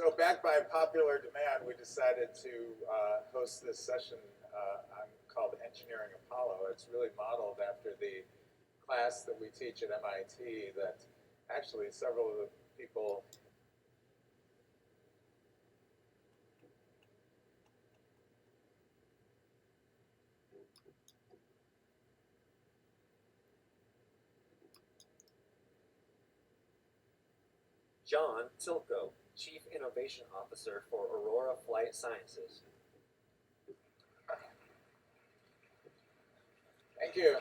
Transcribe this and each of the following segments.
So backed by popular demand, we decided to host this session called Engineering Apollo. It's really modeled after the class that we teach at MIT that actually several of the people John Tilko, Chief Innovation Officer for Aurora Flight Sciences. Thank you.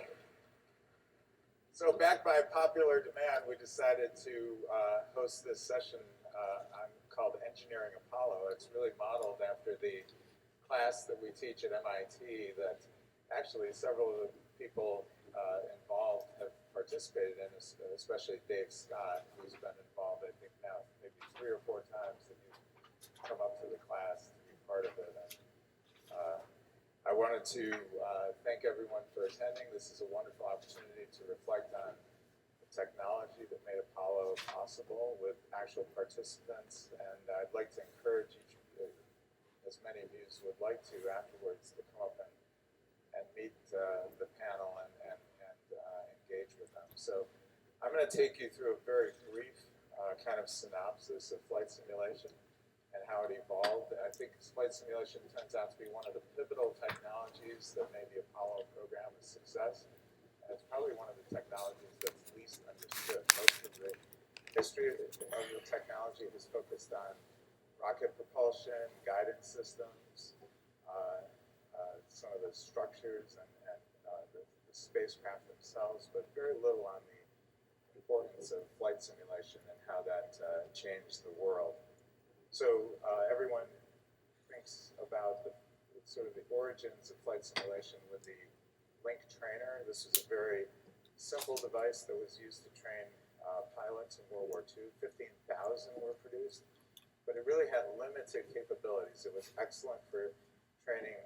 So backed by popular demand, we decided to host this session called Engineering Apollo. It's really modeled after the class that we teach at MIT that actually several of the people involved have participated in, especially Dave Scott, who's been involved, I think now maybe 3 or 4 times that you've come up to the class to be part of it. And, I wanted to thank everyone for attending. This is a wonderful opportunity to reflect on the technology that made Apollo possible with actual participants. And I'd like to encourage as many of you as would like to afterwards to come up and meet the panel and engage with them. So I'm going to take you through a very brief kind of synopsis of flight simulation and how it evolved. I think flight simulation turns out to be one of the pivotal technologies that made the Apollo program a success. And it's probably one of the technologies that's least understood. Most of the history of the technology was focused on rocket propulsion, guidance systems, some of the structures and the spacecraft themselves, but very little on the importance of flight simulation and how that changed the world. So everyone thinks about the sort of the origins of flight simulation with the Link trainer. This was a very simple device that was used to train pilots in World War II. 15,000 were produced, but it really had limited capabilities. It was excellent for training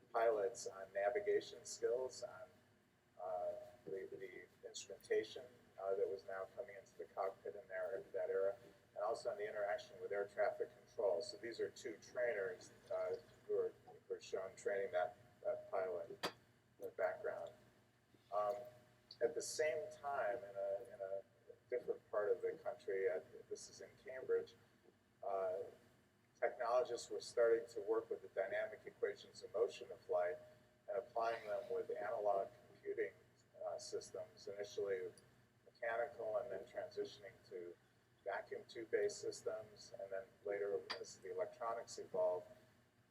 pilots on navigation skills, on the instrumentation that was now coming into the cockpit in that era, and also on the interaction with air traffic control. So these are 2 trainers who are shown training that pilot in the background. At the same time, in a different part of the country, this is in Cambridge, technologists were starting to work with the dynamic equations of motion of flight and applying them with analog computing systems, initially mechanical and then transitioning to vacuum tube-based systems, and then later as the electronics evolved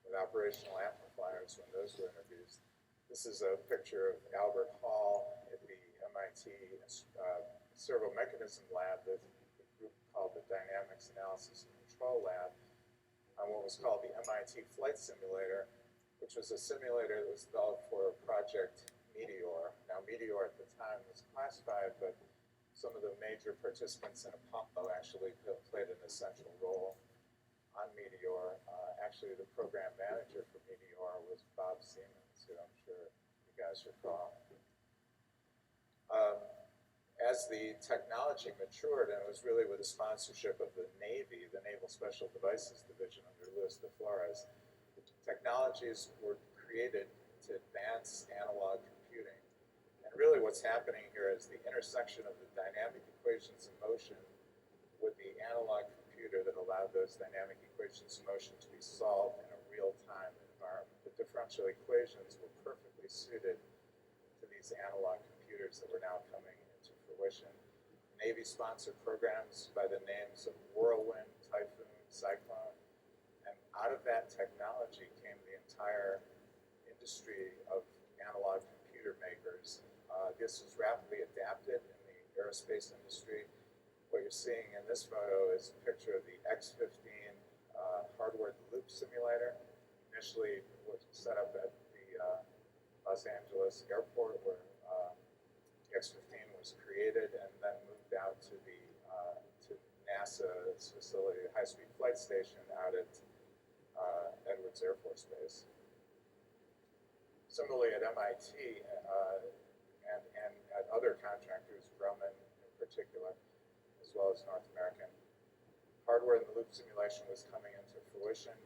with operational amplifiers when those were introduced. This is a picture of Albert Hall at the MIT Servo Mechanism Lab, the group called the Dynamics Analysis and Control Lab, on what was called the MIT Flight Simulator, which was a simulator that was developed for Project Meteor. Now, Meteor at the time was classified, but some of the major participants in Apollo actually played an essential role on Meteor. Actually, the program manager for Meteor was Bob Siemens, who I'm sure you guys recall. As the technology matured, and it was really with the sponsorship of the Navy, the Naval Special Devices Division under Luis de Flores, technologies were created to advance analog computing. And really what's happening here is the intersection of the dynamic equations of motion with the analog computer that allowed those dynamic equations of motion to be solved in a real-time environment. The differential equations were perfectly suited to these analog computers that were now coming into fruition. Navy-sponsored programs by the names of Whirlwind, Typhoon, Cyclone, and out of that technology came the entire industry of analog computer makers. This was rapidly adapted in the aerospace industry. What you're seeing in this photo is a picture of the X-15 hardware-loop simulator. Initially, was set up at the Los Angeles airport where X-15 was created, and then moved out to to NASA's facility, high-speed flight station out at Edwards Air Force Base. Similarly, at MIT and at other contractors, Grumman in particular, as well as North American, hardware-in-the-loop simulation was coming into fruition.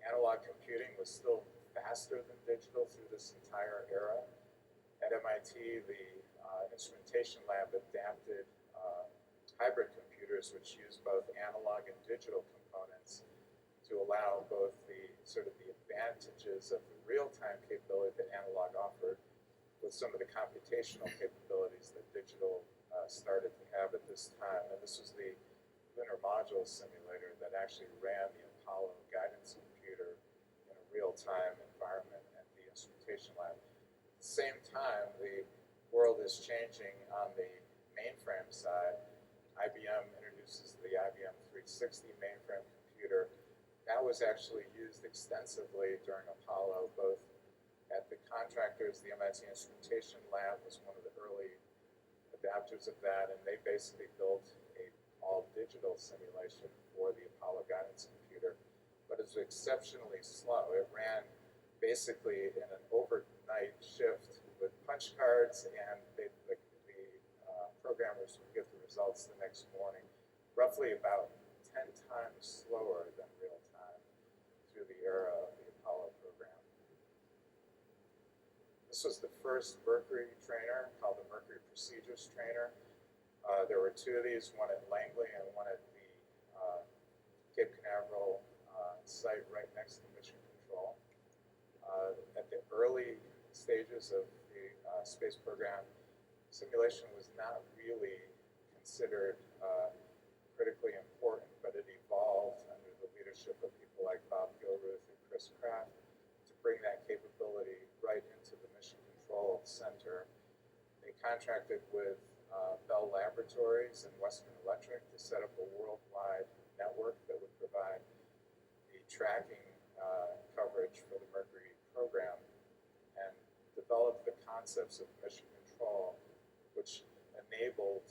Analog computing was still faster than digital through this entire era. At MIT, the instrumentation lab adapted hybrid computers, which use both analog and digital components to allow both the advantages of the real-time capability that analog offered with some of the computational capabilities that digital started to have at this time. And this was the lunar module simulator that actually ran the Apollo guidance computer in a real-time environment at the instrumentation lab. At the same time, the world is changing on the mainframe side. IBM introduces the IBM 360 mainframe computer. That was actually used extensively during Apollo, both at the contractors. The MIT Instrumentation Lab was one of the early adapters of that, and they basically built a all-digital simulation for the Apollo guidance computer, but it was exceptionally slow. It ran basically in an overnight shift with punch cards, and the programmers would get the results the next morning, roughly about 10 times slower than real time through the era of the Apollo program. This was the first Mercury trainer called the Mercury Procedures Trainer. There were two of these, one at Langley and one at the Cape Canaveral site right next to Mission Control. At the early stages of the space program, simulation was not really considered critically important, but it evolved under the leadership of people like Bob Gilruth and Chris Kraft to bring that capability right into the Mission Control Center. They contracted with Bell Laboratories and Western Electric to set up a worldwide network that would provide the tracking coverage for the Mercury program and developed the concepts of mission control, which enabled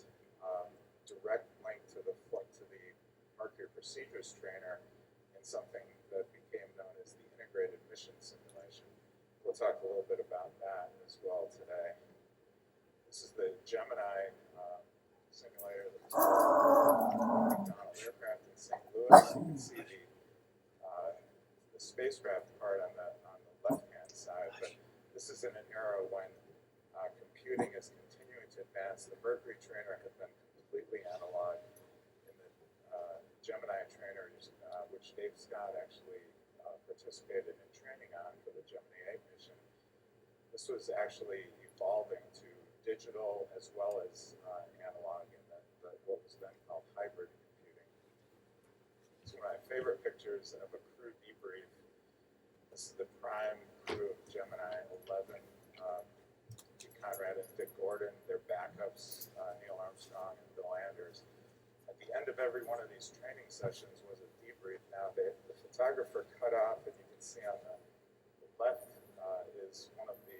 direct link to the Mercury Procedures Trainer in something that became known as the Integrated Mission Simulation. We'll talk a little bit about that as well today. This is the Gemini simulator that was McDonnell Aircraft in St. Louis. You can see the spacecraft part on the left-hand side, but this is in an era when computing is continuing to advance. The Mercury trainer had been completely analog, in the Gemini trainer, which Dave Scott actually participated in training on for the Gemini 8 mission. This was actually evolving to digital as well as analog in what was then called hybrid computing. It's one of my favorite pictures of a crew debrief. This is the prime crew of Gemini 11. Conrad and Dick Gordon, their backups, Neil Armstrong and Bill Anders. At the end of every one of these training sessions was a debrief. Now, the photographer cut off, and you can see on the left is one of the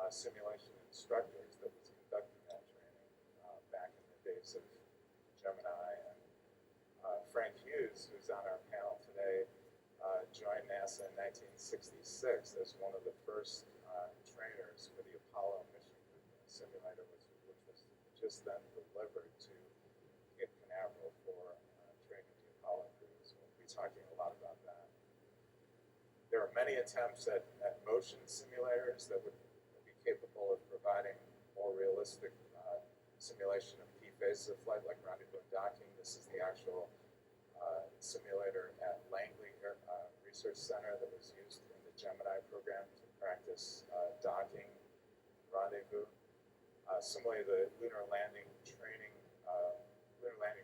simulation instructors that was conducting that training back in the days of Gemini. And Frank Hughes, who's on our panel today, joined NASA in 1966 as one of the first trainers for the Apollo mission simulator, which was just then delivered to Cape Canaveral for training the Apollo crews. We'll be talking a lot about that. There are many attempts at motion simulators that would be capable of providing more realistic simulation of key phases of flight, like rendezvous and docking. This is the actual simulator at Langley Research Center that was used in the Gemini program to practice docking, rendezvous. Similarly, the Lunar Landing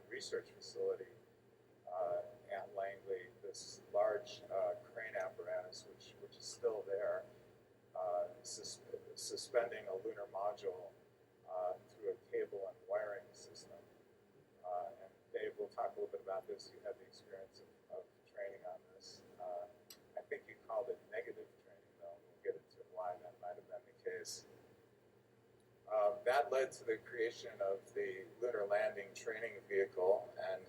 Research Facility at Langley, this large crane apparatus, which is still there, suspending a lunar module through a cable and wiring system. And Dave will talk a little bit about this. You had the experience of training on this. I think you called it negative training, though. We'll get into why that might have been the case. That led to the creation of the Lunar Landing Training Vehicle, and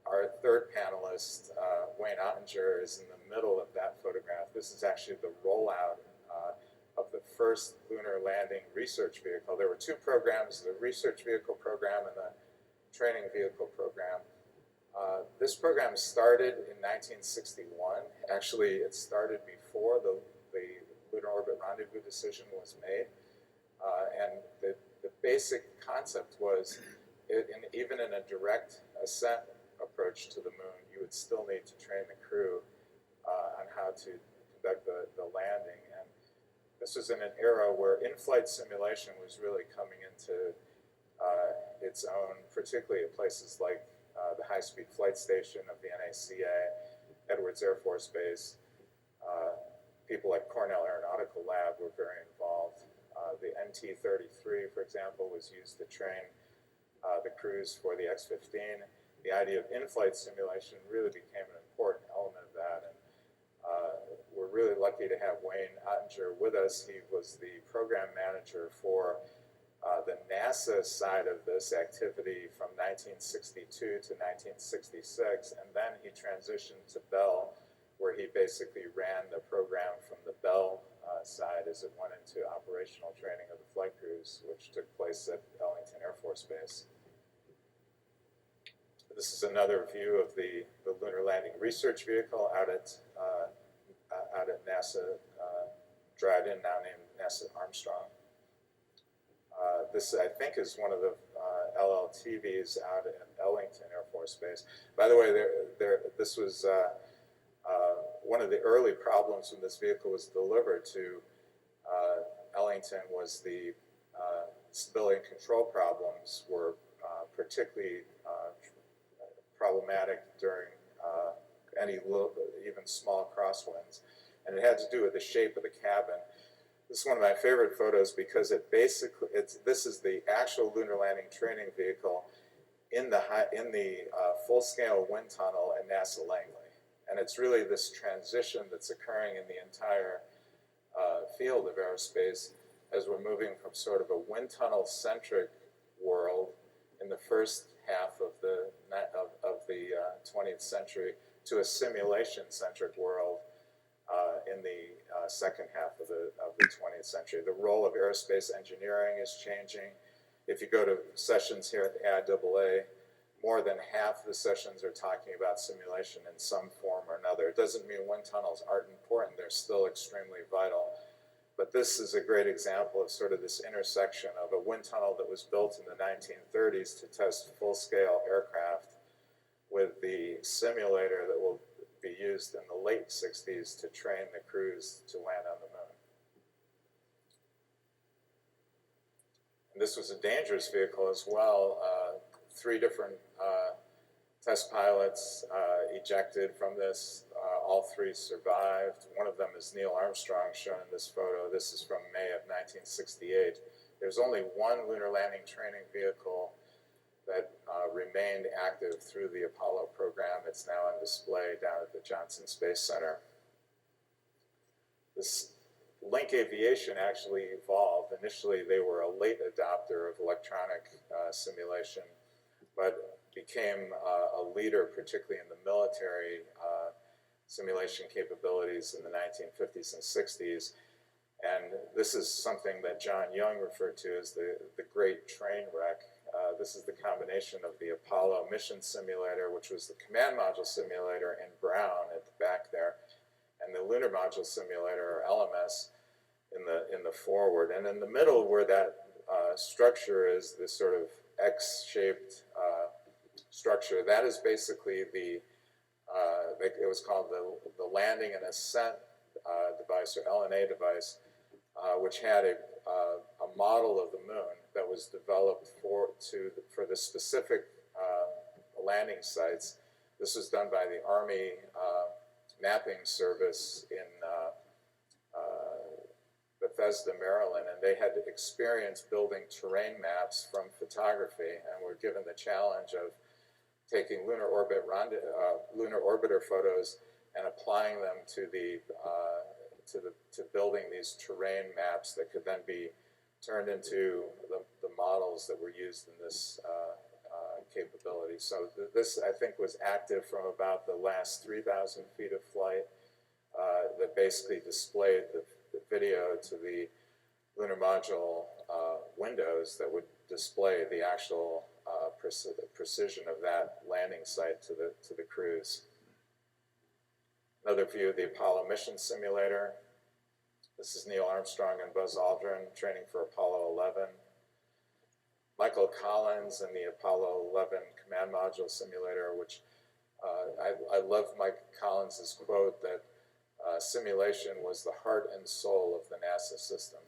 our third panelist, Wayne Ottinger, is in the middle of that photograph. This is actually the rollout of the first Lunar Landing Research Vehicle. There were two programs, the Research Vehicle program and the training vehicle program. This program started in 1961. Actually, it started before the Lunar Orbit Rendezvous decision was made. And the basic concept was, even in a direct ascent approach to the moon, you would still need to train the crew on how to conduct the landing. And this was in an era where in-flight simulation was really coming into its own, particularly at places like the High-Speed Flight Station of the NACA, Edwards Air Force Base. People like Cornell Aeronautical Lab were very involved. The NT-33, for example, was used to train the crews for the X-15. The idea of in-flight simulation really became an important element of that. And we're really lucky to have Wayne Ottinger with us. He was the program manager for the NASA side of this activity from 1962 to 1966, and then he transitioned to Bell, where he basically ran the program from the Bell side as it went into operational training of the flight crews, which took place at Ellington Air Force Base. This is another view of the Lunar Landing Research Vehicle out at NASA Dryden, now named NASA Armstrong. This, I think, is one of the LLTVs out at Ellington Air Force Base. By the way, this was one of the early problems when this vehicle was delivered to Ellington was the stability and control problems were particularly problematic during any even small crosswinds. And it had to do with the shape of the cabin. This is one of my favorite photos because this is the actual lunar landing training vehicle in the full-scale wind tunnel at NASA Langley. And it's really this transition that's occurring in the entire field of aerospace as we're moving from sort of a wind tunnel-centric world in the first half of the 20th century to a simulation-centric world in the second half of the 20th century. The role of aerospace engineering is changing. If you go to sessions here at the AIAA, more than half the sessions are talking about simulation in some form or another. It doesn't mean wind tunnels aren't important. They're still extremely vital. But this is a great example of sort of this intersection of a wind tunnel that was built in the 1930s to test full-scale aircraft with the simulator that will be used in the late 60s to train the crews to land on the moon. And this was a dangerous vehicle as well. 3 different test pilots ejected from this. All 3 survived. One of them is Neil Armstrong, shown in this photo. This is from May of 1968. There's only one lunar landing training vehicle that remained active through the Apollo program. It's now on display down at the Johnson Space Center. This Link Aviation actually evolved. Initially, they were a late adopter of electronic simulation, but became a leader, particularly in the military simulation capabilities in the 1950s and 60s. And this is something that John Young referred to as the Great Train Wreck. This is the combination of the Apollo mission simulator, which was the command module simulator in brown at the back there, and the lunar module simulator, or LMS, in the forward. And in the middle, where that structure is, this sort of X-shaped structure, that is basically it was called the landing and ascent device, or LNA device, which had a model of the moon that was developed for the specific landing sites. This was done by the Army Mapping Service in Bethesda, Maryland, and they had experience building terrain maps from photography, and were given the challenge of taking lunar orbiter photos and applying them to building these terrain maps that could then be turned into the models that were used in this capability. So this, I think, was active from about the last 3,000 feet of flight that basically displayed the video to the lunar module windows that would display the actual precision of that landing site to the crews. Another view of the Apollo mission simulator. This is Neil Armstrong and Buzz Aldrin training for Apollo 11. Michael Collins and the Apollo 11 command module simulator, which I love Mike Collins' quote that simulation was the heart and soul of the NASA system.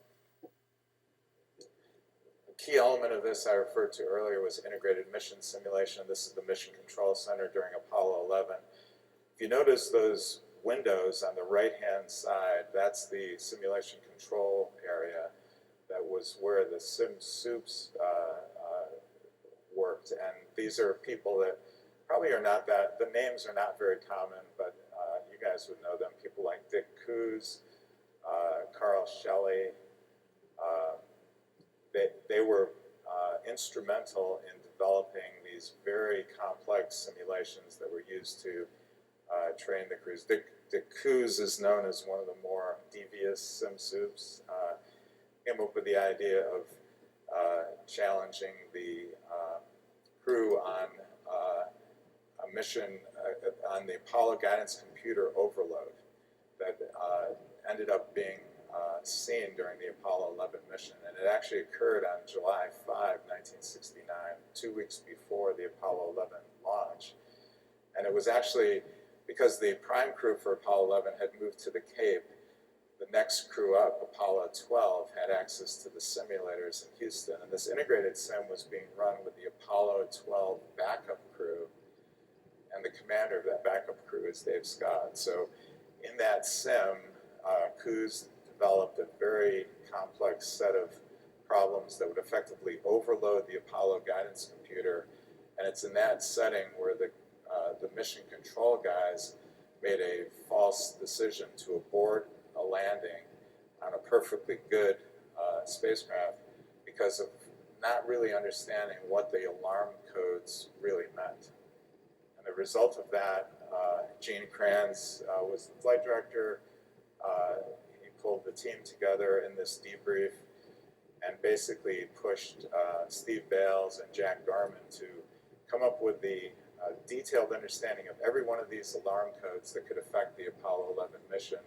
A key element of this I referred to earlier was integrated mission simulation. This is the Mission Control Center during Apollo 11. If you notice those windows on the right-hand side, that's the simulation control area. That was where the sim soups worked. And these are people that probably are not that, the names are not very common, but you guys would know them. People like Dick Coos, Carl Shelley. They were instrumental in developing these very complex simulations that were used to train the crews. Dick Coos is known as one of the more devious sim soups. Came up with the idea of challenging the crew on a mission on the Apollo guidance computer overload that ended up being seen during the Apollo 11 mission. And it actually occurred on July 5, 1969, 2 weeks before the Apollo 11 launch. And it was actually because the prime crew for Apollo 11 had moved to the Cape. The next crew up, Apollo 12, had access to the simulators in Houston, and this integrated sim was being run with the Apollo 12 backup crew, and the commander of that backup crew is Dave Scott. So in that sim, Coos developed a very complex set of problems that would effectively overload the Apollo guidance computer, and it's in that setting where the mission control guys made a false decision to abort a landing on a perfectly good spacecraft because of not really understanding what the alarm codes really meant. And the result of that, Gene Kranz was the flight director. He pulled the team together in this debrief and basically pushed Steve Bales and Jack Garman to come up with the detailed understanding of every one of these alarm codes that could affect the Apollo 11 mission.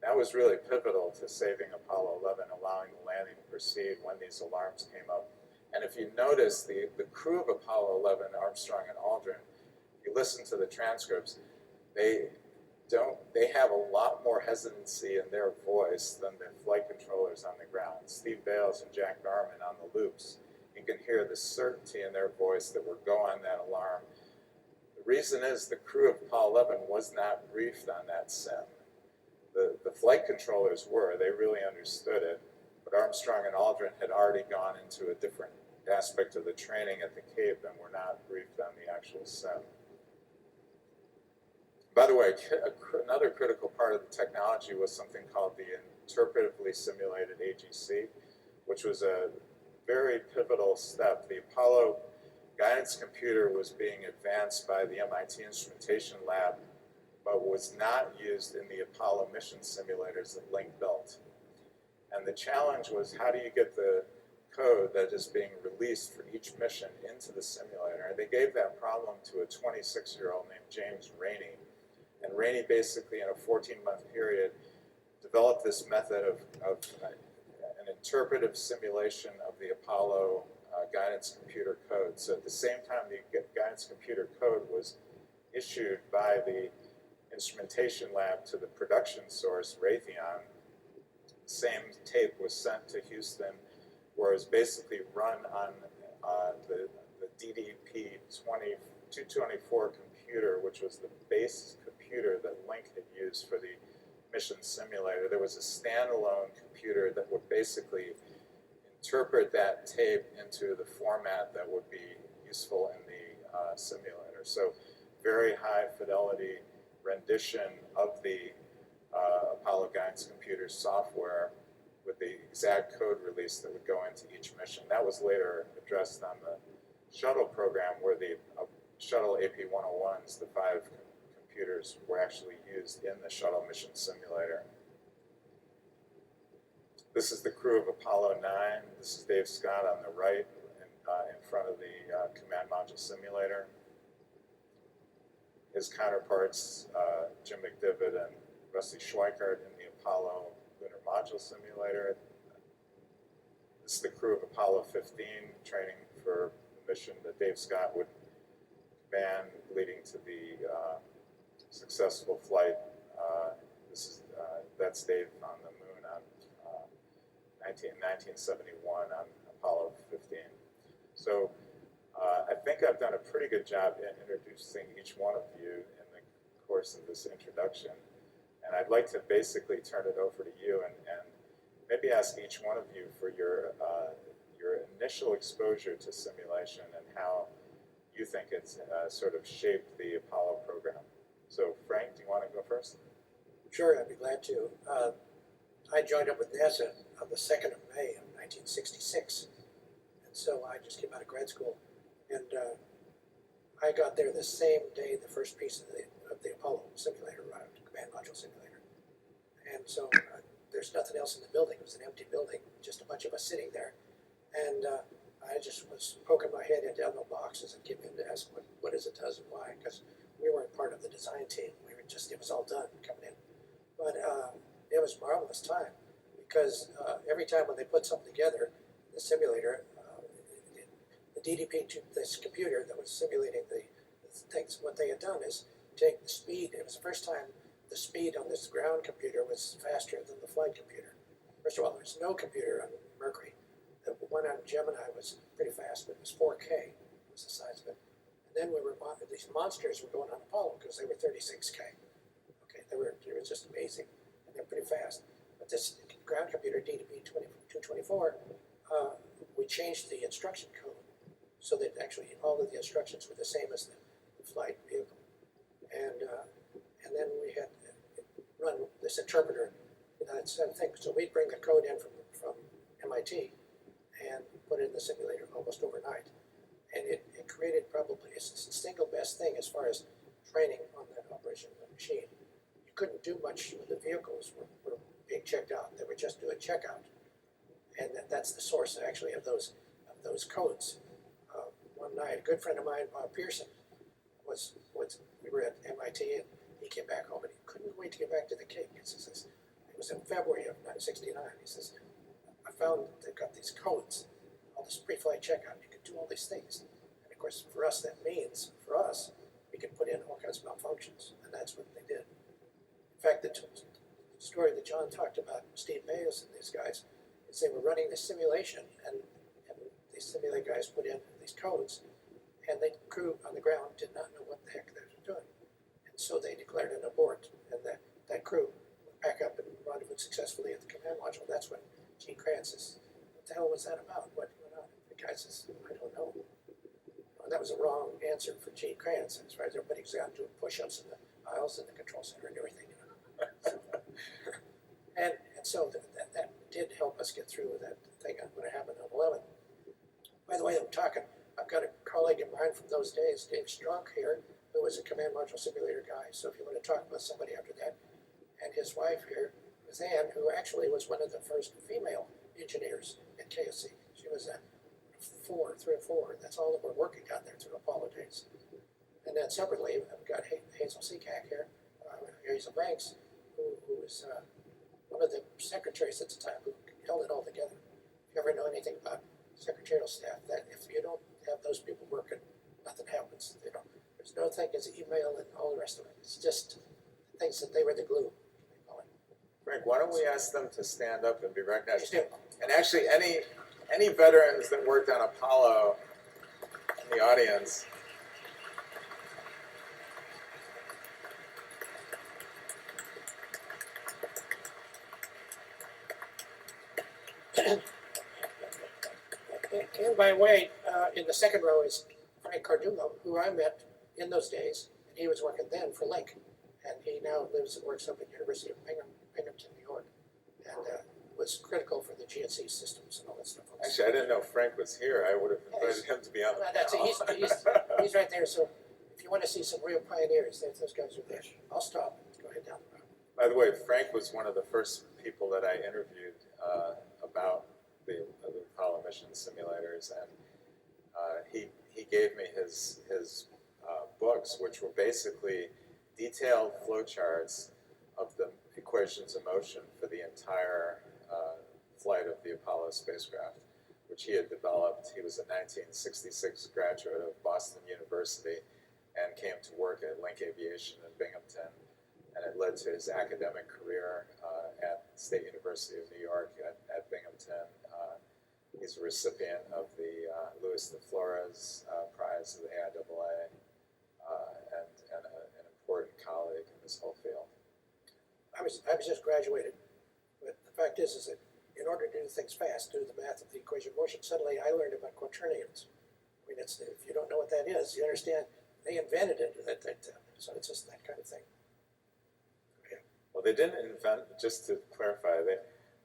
That was really pivotal to saving Apollo 11, allowing the landing to proceed when these alarms came up. And if you notice, the crew of Apollo 11, Armstrong and Aldrin, if you listen to the transcripts, they have a lot more hesitancy in their voice than the flight controllers on the ground. Steve Bales and Jack Garman on the loops, you can hear the certainty in their voice that we're go on that alarm. The reason is the crew of Apollo 11 was not briefed on that sim. The flight controllers were, they really understood it, but Armstrong and Aldrin had already gone into a different aspect of the training at the Cape and were not briefed on the actual sim. By the way, another critical part of the technology was something called the interpretively simulated AGC, which was a very pivotal step. The Apollo guidance computer was being advanced by the MIT Instrumentation Lab, but was not used in the Apollo mission simulators that Link built. And the challenge was, how do you get the code that is being released for each mission into the simulator? And they gave that problem to a 26-year-old named James Rainey. And Rainey basically, in a 14-month period, developed this method of an interpretive simulation of the Apollo guidance computer code. So at the same time the guidance computer code was issued by the instrumentation lab to the production source, Raytheon, the same tape was sent to Houston, where it was basically run on the DDP-224 computer, which was the base computer that Link had used for the mission simulator. There was a standalone computer that would basically interpret that tape into the format that would be useful in the simulator. So very high fidelity rendition of the Apollo guidance computer software with the exact code release that would go into each mission. That was later addressed on the shuttle program, where the shuttle AP-101s, the 5 computers, were actually used in the shuttle mission simulator. This is the crew of Apollo 9. This is Dave Scott on the right, and in front of the command module simulator. His counterparts, Jim McDivitt and Rusty Schweikart in the Apollo Lunar Module Simulator. This is the crew of Apollo 15 training for the mission that Dave Scott would command, leading to the successful flight. That's Dave on the moon on 1971 on Apollo 15. So I think I've done a pretty good job in introducing each one of you in the course of this introduction. And I'd like to basically turn it over to you and maybe ask each one of you for your initial exposure to simulation and how you think it's sort of shaped the Apollo program. So Frank, do you want to go first? Sure, I'd be glad to. I joined up with NASA on the 2nd of May of 1966. And so I just came out of grad school. And I got there the same day the first piece of the Apollo simulator arrived, command module simulator. And so there's nothing else in the building. It was an empty building, just a bunch of us sitting there. And I just was poking my head into all the boxes and came in to ask what is it does and why, because we weren't part of the design team. We were just, it was all done coming in. But it was a marvelous time because every time when they put something together, the simulator, the DDP, this computer that was simulating the things, what they had done is take the speed. It was the first time the speed on this ground computer was faster than the flight computer. First of all, there was no computer on Mercury. The one on Gemini was pretty fast, but it was 4K, was the size of it. And then these monsters were going on Apollo because they were 36K. Okay, they were just amazing, and they're pretty fast. But this ground computer, DDP-224, we changed the instruction code so that actually all of the instructions were the same as the flight vehicle. And then we had run this interpreter, that sort of thing. So we'd bring the code in from MIT and put it in the simulator almost overnight. And it created probably the single best thing as far as training on that operation of the machine. You couldn't do much when the vehicles were being checked out. They were just doing checkout. And that's the source actually of those codes. One night, a good friend of mine, Bob Pearson, we were at MIT and he came back home and he couldn't wait to get back to the Cape. He says, it was in February of 1969. He says, I found they've got these codes, all this pre-flight checkout. You can do all these things. And of course, for us, that means, for us, we can put in all kinds of malfunctions. And that's what they did. In fact, the story that John talked about, Steve Bayes and these guys, is they were running this simulation and these simulate guys put in these codes and the crew on the ground did not know what the heck they were doing. And so they declared an abort and that crew went back up and rendezvoused successfully at the command module. That's when Gene Kranz says, what the hell was that about? What went on? The guy says, I don't know. And that was a wrong answer for Gene Kranz. As far as everybody was out doing push-ups in the aisles in the control center and everything. And so that did help us get through that thing when it happened on 11. By the way, I've got a colleague of mine from those days, Dave Strunk here, who was a command module simulator guy. So if you want to talk about somebody after that, and his wife here was Ann, who actually was one of the first female engineers at KSC. She was a 3 or 4. That's all that were working down there through Apollo days. And then separately, I've got Hazel Seacack here, Hazel Banks, who was one of the secretaries at the time who held it all together. If you ever know anything about secretarial staff, that if you don't have those people working, nothing happens. There's no thing as email and all the rest of it. It's just things that they were the glue. Frank, why don't we ask them to stand up and be recognized? Just do. And actually, any veterans that worked on Apollo in the audience. And by the way, in the second row is Frank Cardulo, who I met in those days, and he was working then for Link, and he now lives and works up at University of Binghamton, New York, and was critical for the GNC systems and all that stuff. Actually, I didn't know Frank was here. I would have invited him to be on the That's it. panel. He's right there. So if you want to see some real pioneers, those guys are there. I'll stop. Go ahead down the road. By the way, Frank was one of the first people that I interviewed about the Apollo mission simulators, and gave me his books, which were basically detailed flowcharts of the equations of motion for the entire flight of the Apollo spacecraft, which he had developed. He was a 1966 graduate of Boston University and came to work at Link Aviation in Binghamton, and it led to his academic career at State University of New York at Binghamton. He's a recipient of the Luis de Flores Prize of the AIAA, and an important colleague in this whole field. I was just graduated, but the fact is that in order to do things fast, do the math of the equation of motion, suddenly I learned about quaternions. I mean, if you don't know what that is, you understand they invented it. So it's just that kind of thing. Yeah. Well, they didn't invent. Just to clarify,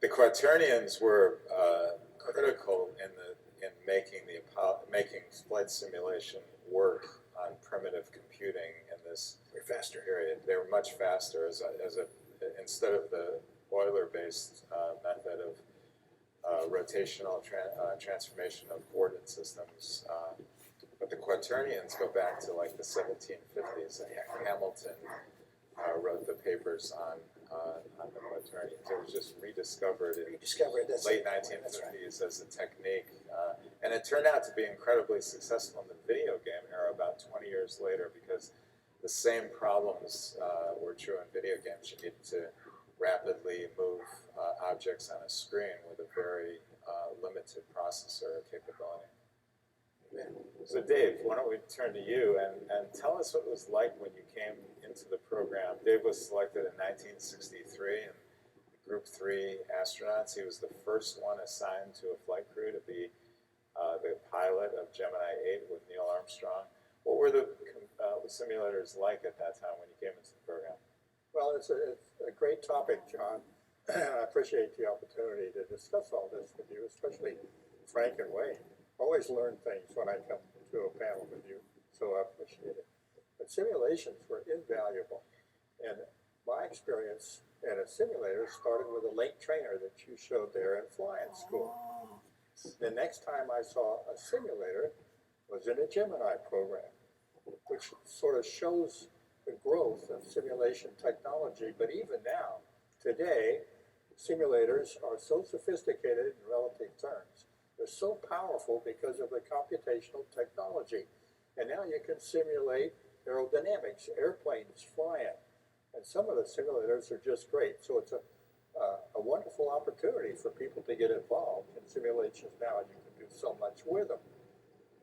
the quaternions were critical in making flight simulation work on primitive computing in this Faster period. They were much faster instead of the Euler-based method of rotational transformation of coordinate systems. But the quaternions go back to like the 1750s. Hamilton wrote the papers on the quaternions. It was just rediscovered in the late 1950s as a technique. And it turned out to be incredibly successful in the video game era about 20 years later, because the same problems were true in video games. You needed to rapidly move objects on a screen with a very limited processor capability. So Dave, why don't we turn to you and tell us what it was like when you came into the program. Dave was selected in 1963 and Group 3 astronauts. He was the first one assigned to a flight crew to be the pilot of Gemini 8 with Neil Armstrong. What were the simulators like at that time when you came into the program? Well, it's a great topic, John. I appreciate the opportunity to discuss all this with you, especially Frank and Wayne. Always learn things when I come to a panel with you, so I appreciate it. But simulations were invaluable. And my experience in a simulator started with a link trainer that you showed there in flying school. The next time I saw a simulator was in a Gemini program, which sort of shows the growth of simulation technology. But even now, today, simulators are so sophisticated in relative terms. They're so powerful because of the computational technology. And now you can simulate aerodynamics, airplanes flying. And some of the simulators are just great. So it's a wonderful opportunity for people to get involved in simulations now, and you can do so much with them.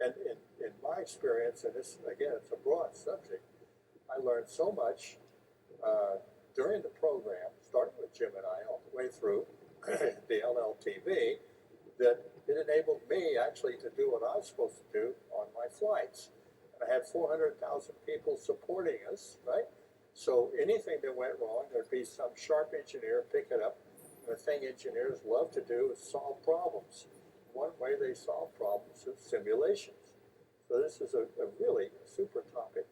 And in my experience, and this, again, it's a broad subject, I learned so much during the program, starting with Gemini all the way through the LLTV, that it enabled me actually to do what I was supposed to do on my flights. And I had 400,000 people supporting us, right? So anything that went wrong, there'd be some sharp engineer pick it up. And the thing engineers love to do is solve problems. One way they solve problems is simulations. So this is a really super topic.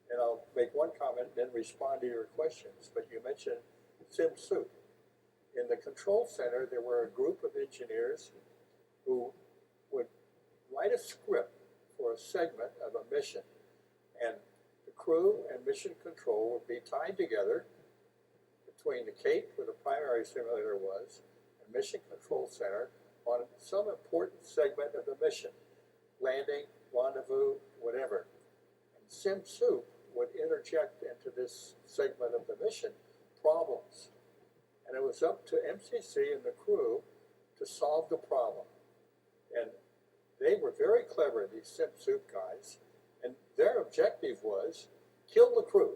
And I'll make one comment and then respond to your questions. But you mentioned SimSoup. In the control center, there were a group of engineers who would write a script for a segment of a mission. And the crew and mission control would be tied together between the Cape, where the primary simulator was, and Mission Control Center on some important segment of the mission, landing, rendezvous, whatever. And SimSoup would interject into this segment of the mission problems. And it was up to MCC and the crew to solve the problem. And they were very clever, these SimSoup guys, and their objective was kill the crew.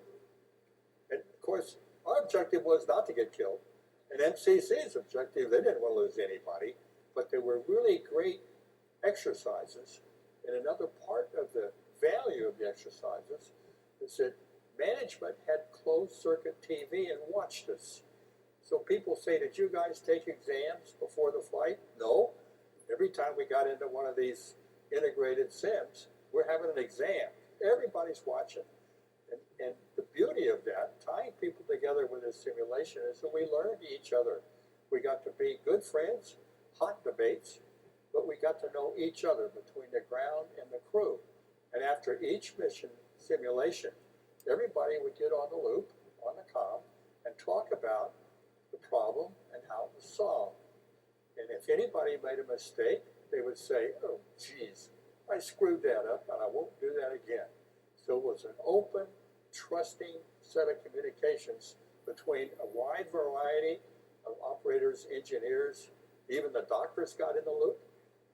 And of course, our objective was not to get killed. And MCC's objective, they didn't want to lose anybody, but there were really great exercises. And another part of the value of the exercises is that management had closed circuit TV and watched us. So people say, did you guys take exams before the flight? No. Every time we got into one of these integrated sims, we're having an exam. Everybody's watching. And the beauty of that, tying people together with this simulation, is that we learned each other. We got to be good friends, hot debates, but we got to know each other between the ground and the crew. And after each mission simulation, everybody would get on the loop, on the comm, and talk about the problem and how it was solved. And if anybody made a mistake, they would say, oh, geez, I screwed that up and I won't do that again. So it was an open, trusting set of communications between a wide variety of operators, engineers, even the doctors got in the loop.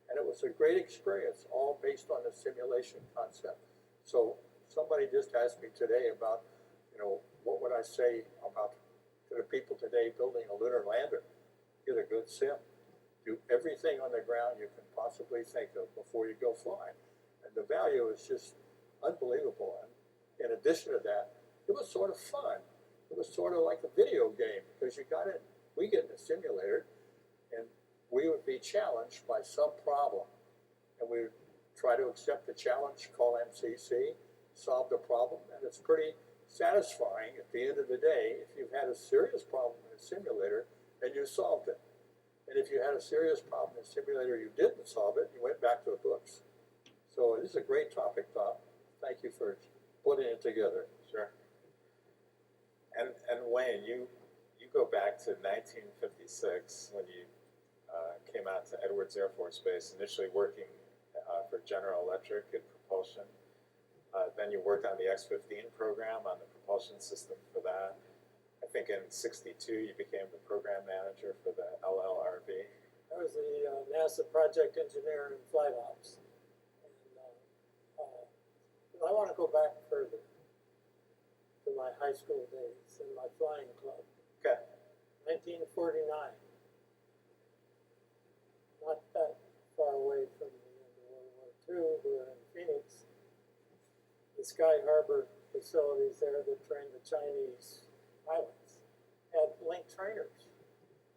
And it was a great experience, all based on the simulation concept. So somebody just asked me today about, what would I say about to the people today building a lunar lander? Get a good sim. Do everything on the ground you can possibly think of before you go flying. And the value is just unbelievable. And in addition to that, it was sort of fun. It was sort of like a video game because we get in a simulator and we would be challenged by some problem. And we would try to accept the challenge, call MCC, solve the problem, and it's pretty satisfying at the end of the day if you've had a serious problem in a simulator and you solved it. And if you had a serious problem in a simulator, you didn't solve it, you went back to the books. So this is a great topic, Tom. Thank you for putting it together. Sure. And Wayne, you go back to 1956 when you came out to Edwards Air Force Base, initially working for General Electric in propulsion. Then you worked on the X-15 program, on the propulsion system for that. I think in '62 you became the program manager for the LLRB. I was the NASA project engineer in flight ops. And I want to go back further to my high school days in my flying club. Okay. 1949. Not that far away from the end of World War II. We were in Phoenix. The Sky Harbor facilities there that trained the Chinese pilots had link trainers.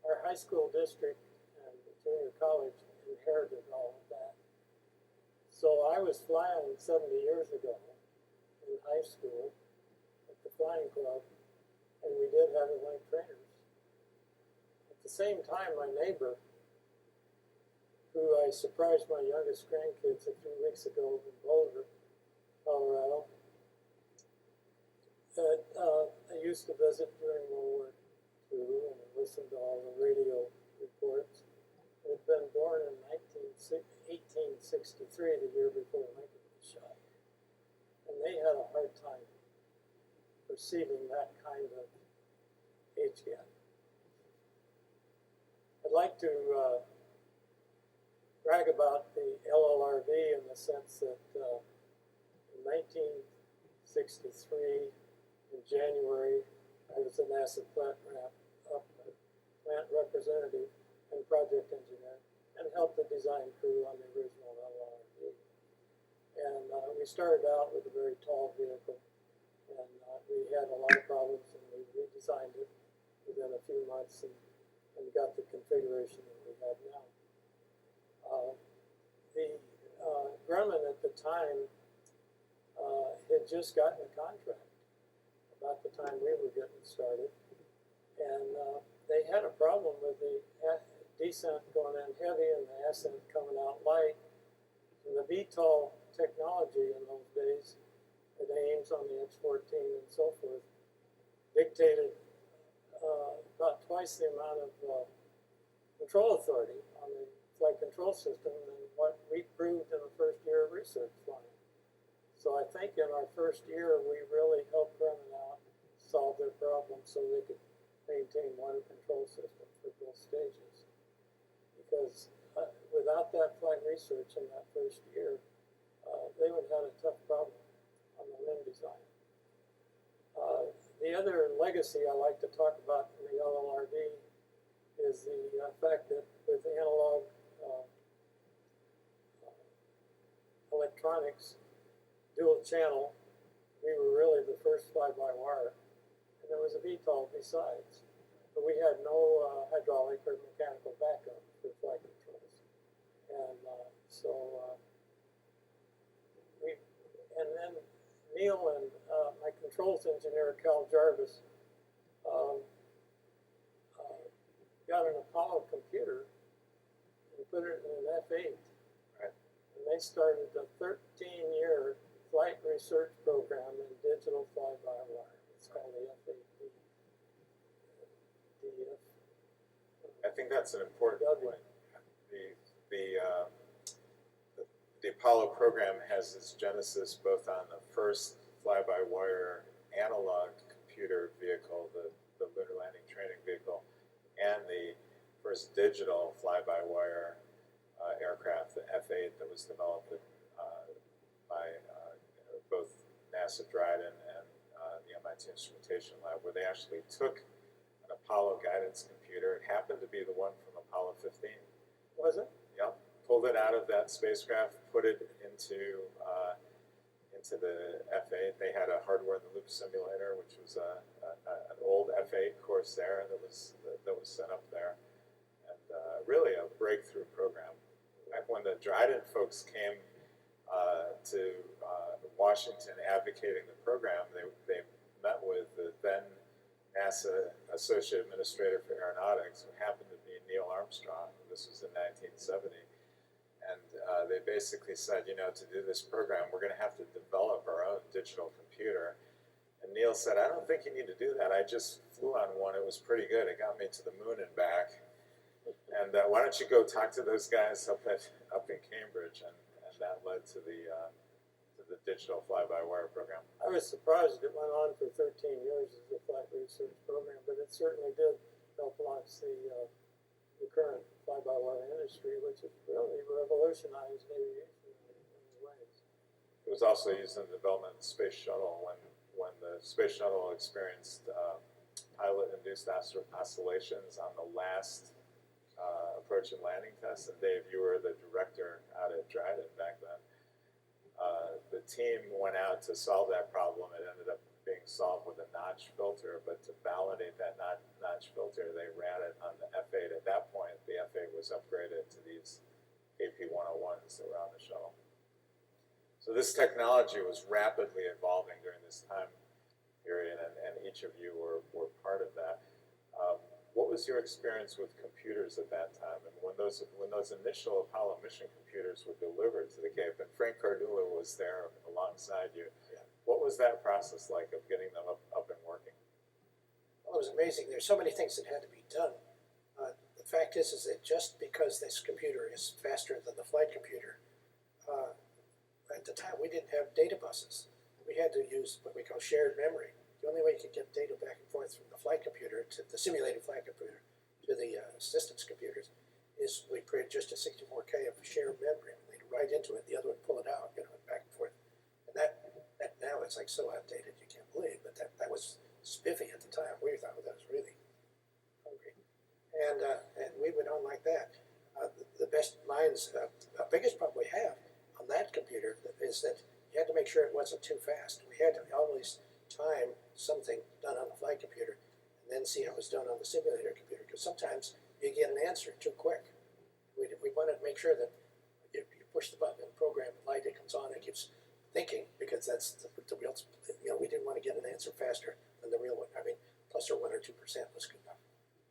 Our high school district and the junior college inherited all of that. So I was flying 70 years ago in high school at the flying club, and we did have the link trainers. At the same time, my neighbor, who I surprised my youngest grandkids a few weeks ago in Boulder, Colorado, that I used to visit during World War II and listen to all the radio reports. He had been born in 1863, the year before Lincoln was shot. And they had a hard time perceiving that kind of age gap. I'd like to brag about the LLRB in the sense that in 1963, in January, I was a NASA plant representative and project engineer, and helped the design crew on the original LLRB. And we started out with a very tall vehicle, and we had a lot of problems, and we redesigned it within a few months and got the configuration that we have now. The Grumman at the time had just gotten a contract about the time we were getting started, and they had a problem with the descent going in heavy and the ascent coming out light. And the VTOL technology in those days, at Ames on the X-14 and so forth, dictated about twice the amount of control authority on the flight control system than what we proved in the first year of research flying. So I think in our first year, we really helped Grumman out, solve their problem so they could maintain one control system for both stages. Because without that flight research in that first year, they would have had a tough problem on the LIM design. The other legacy I like to talk about in the LLRB is the fact that with analog electronics, dual channel, we were really the first fly-by-wire, and there was a VTOL besides. But we had no hydraulic or mechanical backup for flight controls. And and then Neil and my controls engineer, Cal Jarvis, got an Apollo computer and put it in an F8. Right. And they started a 13-year flight research program in digital fly-by-wire. It's called the FAP. I think that's an important W. point. The Apollo program has its genesis both on the first fly-by-wire analog computer vehicle, the lunar landing training vehicle, and the first digital fly-by-wire aircraft, the F-8, that was developed by both NASA Dryden and the MIT Instrumentation Lab, where they actually took an Apollo guidance computer. It happened to be the one from Apollo 15. Was it? Yep. Pulled it out of that spacecraft, put it into the F-8. They had a hardware-in-the-loop simulator, which was an old F-8 Corsair that was set up there, and really a breakthrough program. Back when the Dryden folks came to Washington advocating the program, they met with the then NASA Associate Administrator for Aeronautics, who happened to be Neil Armstrong. This was in 1970. And they basically said, to do this program, we're going to have to develop our own digital computer. And Neil said, I don't think you need to do that. I just flew on one. It was pretty good. It got me to the moon and back. And why don't you go talk to those guys up in Cambridge? And that led to the digital fly-by-wire program. I was surprised it went on for 13 years as a flight research program, but it certainly did help launch the current fly-by-wire industry, which has really revolutionized aviation in many ways. It was also used in the development of the space shuttle when the space shuttle experienced pilot-induced oscillations on the last approach and landing test. And Dave, you were the director out at Dryden back then. The team went out to solve that problem. It ended up being solved with a notch filter, but to validate that notch filter, they ran it on the F-8. At that point, the F-8 was upgraded to these AP-101s that were on the shuttle. So this technology was rapidly evolving during this time period, and each of you were part of that. What was your experience with computers at that time, and when those initial Apollo mission computers were delivered to the Cape, and Frank Cardullo was there alongside you? Yeah. What was that process like of getting them up and working? Well, it was amazing. There's so many things that had to be done. The fact is that just because this computer is faster than the flight computer, at the time we didn't have data buses. We had to use what we call shared memory. The only way you could get data back and forth from the flight computer to the simulated flight computer to the systems computers is we created just a 64K of shared memory. They'd write into it, the other would pull it out, back and forth. And that now it's like so outdated you can't believe, but that was spiffy at the time. We thought that was really hungry, and we went on like that. The best lines, the biggest problem we have on that computer is that you had to make sure it wasn't too fast. We had to always time something done on the flight computer and then see how it was done on the simulator computer, because sometimes you get an answer too quick. We wanted to make sure that you push the button in the program, the light it comes on, it keeps thinking, because that's the real, we didn't want to get an answer faster than the real one. I mean, plus or 1 or 2% was good enough,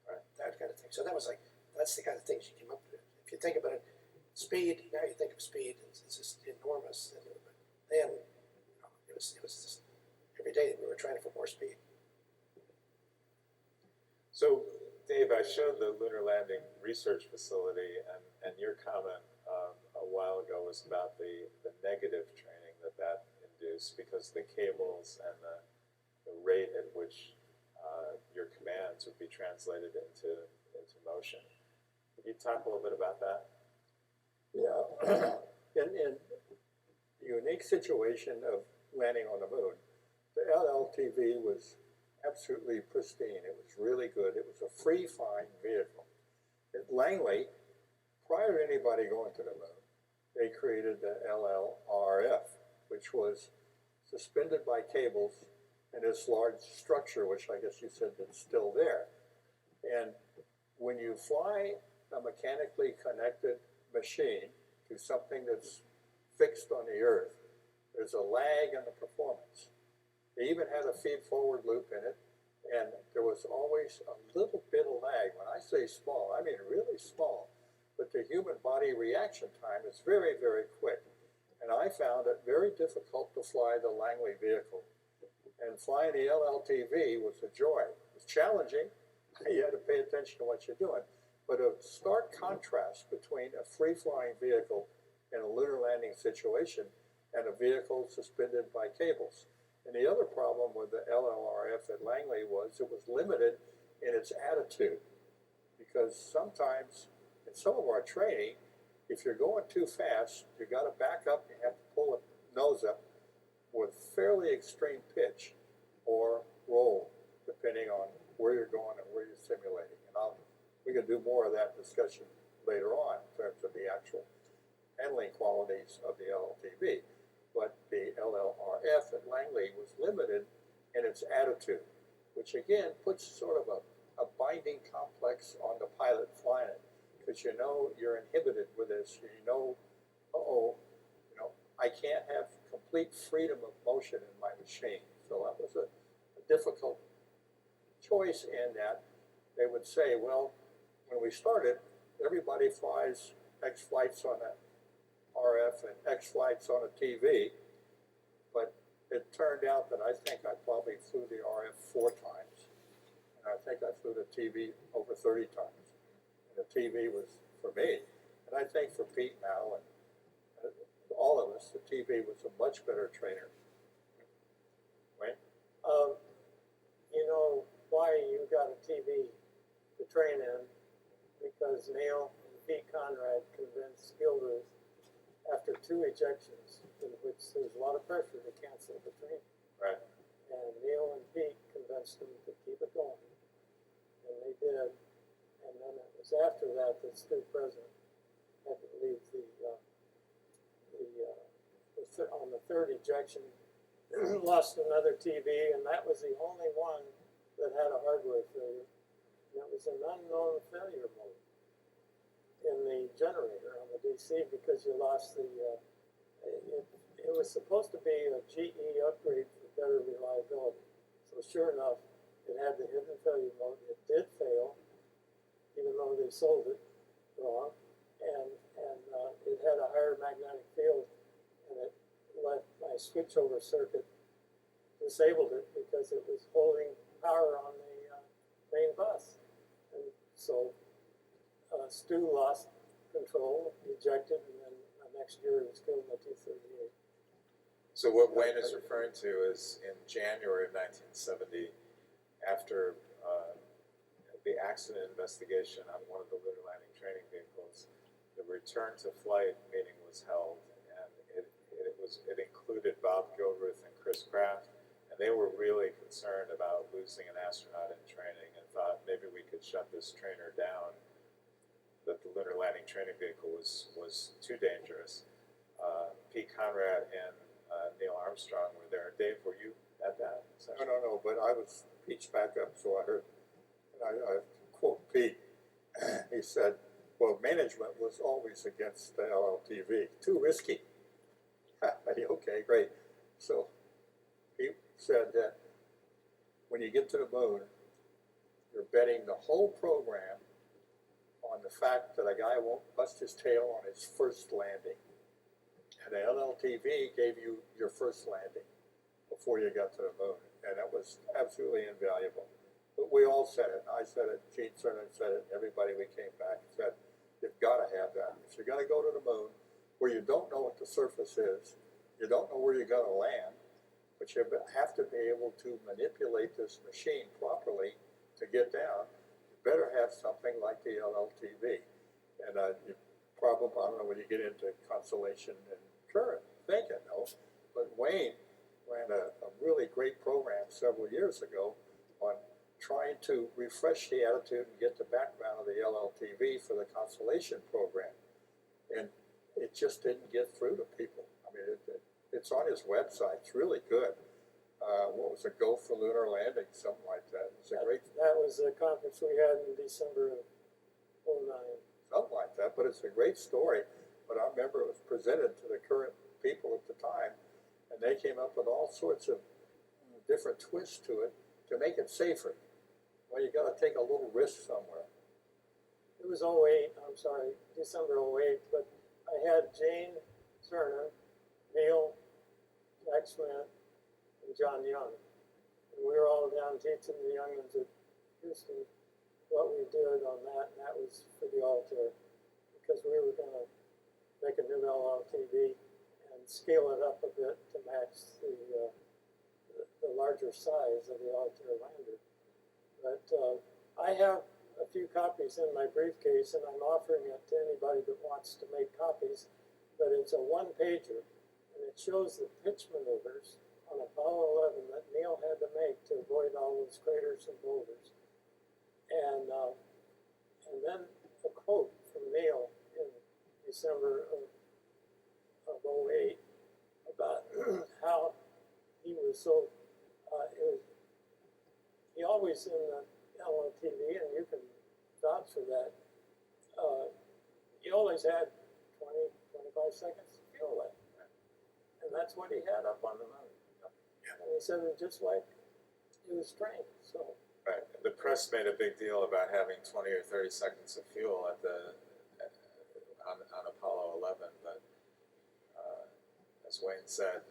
right? That kind of thing. So that's the kind of things you came up with. If you think about it, speed, now you think of speed, it's just enormous. But then, it was just every day we were trying for more speed. So, Dave, I showed the lunar landing research facility, and your comment a while ago was about the negative training that induced, because the cables and the rate at which your commands would be translated into motion. Could you talk a little bit about that? Yeah. In the unique situation of landing on the moon, the LLTV was absolutely pristine. It was really good. It was a free-flying vehicle. At Langley, prior to anybody going to the moon, they created the LLRF, which was suspended by cables in this large structure, which I guess you said that's still there. And when you fly a mechanically connected machine to something that's fixed on the Earth, there's a lag in the performance. They even had a feed-forward loop in it, and there was always a little bit of lag. When I say small, I mean really small, but the human body reaction time is very, very quick. and I found it very difficult to fly the Langley vehicle. And flying the LLTV was a joy. It was challenging. You had to pay attention to what you're doing. But a stark contrast between a free-flying vehicle in a lunar landing situation and a vehicle suspended by cables. And the other problem with the LLRF at Langley was it was limited in its attitude, because sometimes in some of our training, if you're going too fast, you got to back up, you have to pull the nose up with fairly extreme pitch or roll, depending on where you're going and where you're simulating. And we can do more of that discussion later on in terms of the actual handling qualities of the LLTV. But the LLRF at Langley was limited in its attitude, which again puts sort of a binding complex on the pilot flying it, because you know you're inhibited with this. You know, I can't have complete freedom of motion in my machine. So that was a difficult choice in that they would say, well, when we started, everybody flies X flights on a RF and X flights on a TV, but it turned out that I think I probably flew the RF 4 times, and I think I flew the TV over 30 times. And the TV was for me, and I think for Pete now and all of us, the TV was a much better trainer. Right? You know why you got a TV to train in? Because Neil and Pete Conrad convinced Gilruth after 2 ejections, in which there's a lot of pressure to cancel the training. Right. And Neil and Pete convinced them to keep it going. And they did. And then it was after that that Stu President had to leave on the 3rd ejection, lost another TV, and that was the only one that had a hardware failure. And it was an unknown failure mode in the generator on the DC, because you lost the, it was supposed to be a GE upgrade for better reliability. So sure enough, it had the hidden failure mode. It did fail, even though they sold it wrong, and it had a higher magnetic field, and it let my switchover circuit disabled it because it was holding power on the main bus. And so Stu lost control, ejected, and then next year he was killed in the T-38. So what Wayne is referring to is in January of 1970, after the accident investigation on one of the lunar landing training vehicles, the return to flight meeting was held, and it included Bob Gilruth and Chris Kraft, and they were really concerned about losing an astronaut in training and thought maybe we could shut this trainer down, that the lunar landing training vehicle was too dangerous. Pete Conrad and Neil Armstrong were there. Dave, were you at that session? No, but I was Pete's backup, so I heard, and I quote Pete, he said, well, management was always against the LLTV, too risky. Okay, great. So he said that when you get to the moon, you're betting the whole program on the fact that a guy won't bust his tail on his first landing. And the LLTV gave you your first landing before you got to the moon. And that was absolutely invaluable. But we all said it. I said it, Gene Cernan said it, everybody we came back said, you've got to have that. If you're going to go to the moon, where you don't know what the surface is, you don't know where you're going to land, but you have to be able to manipulate this machine properly to get down, you better have something like the LLTV. And you probably, I don't know when you get into Constellation and Current, thinking, no, but Wayne ran a really great program several years ago on trying to refresh the attitude and get the background of the LLTV for the Constellation program. And it just didn't get through to people. I mean, it's on his website. It's really good. What was it, Go for Lunar Landing, something like that. It's a great. That was a conference we had in December of '09. Something like that, but it's a great story. But I remember it was presented to the current people at the time, and they came up with all sorts of different twists to it to make it safer. Well, you got to take a little risk somewhere. It was '08, I'm sorry, December '08, but I had Gene Cernan Neil, Jack Smith, and John Young. And we were all down teaching the youngins at Houston what we did on that, and that was for the Altair, because we were going to make a new LLTV and scale it up a bit to match the larger size of the Altair lander. But I have a few copies in my briefcase, and I'm offering it to anybody that wants to make copies. But it's a one-pager, and it shows the pitch maneuvers on Apollo 11 that Neil had to make to avoid all those craters and boulders. And then a quote from Neil in December of 08 about how he was so, he always in the LLTV, and you can vouch for that, he always had 20, 25 seconds of fuel left. And that's what he had up on the moon. And he said it just like he was trained, so. Right. The press made a big deal about having 20 or 30 seconds of fuel on Apollo 11, but as Wayne said,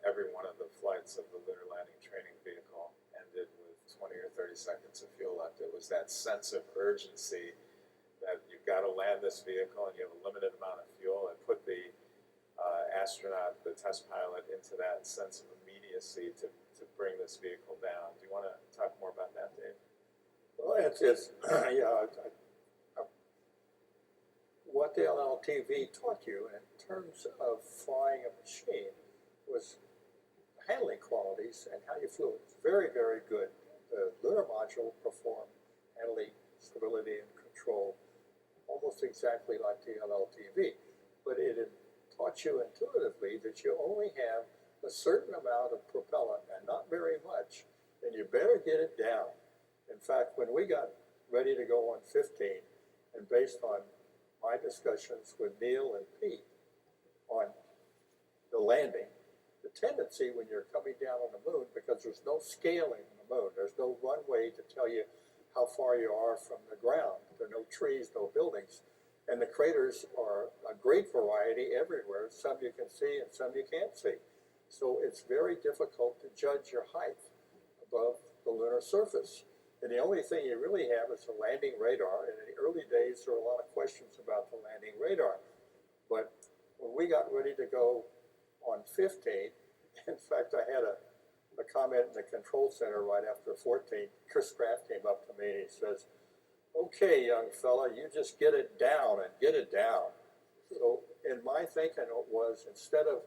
every one of the flights of the lunar landing training vehicle ended with 20 or 30 seconds of fuel left. It was that sense of urgency that you've got to land this vehicle and you have a limited amount of fuel. It put the astronaut, the test pilot, into that sense of immediacy to bring this vehicle down. Do you want to talk more about that, Dave? Well, it's yeah. What the LLTV taught you in terms of flying a machine was handling qualities and how you flew. It's very, very good. The lunar module performed handling, stability, and control almost exactly like the LLTV, but it taught you intuitively that you only have a certain amount of propellant and not very much, and you better get it down. In fact, when we got ready to go on 15, and based on my discussions with Neil and Pete on the landing, the tendency when you're coming down on the moon, because there's no scaling on the moon, there's no runway to tell you how far you are from the ground. There are no trees, no buildings. And the craters are a great variety everywhere. Some you can see and some you can't see. So it's very difficult to judge your height above the lunar surface. And the only thing you really have is a landing radar. And in the early days, there were a lot of questions about the landing radar. But when we got ready to go on 15, in fact, I had a comment in the control center right after 14. Chris Kraft came up to me and he says, "Okay, young fella, you just get it down and get it down." So in my thinking, it was instead of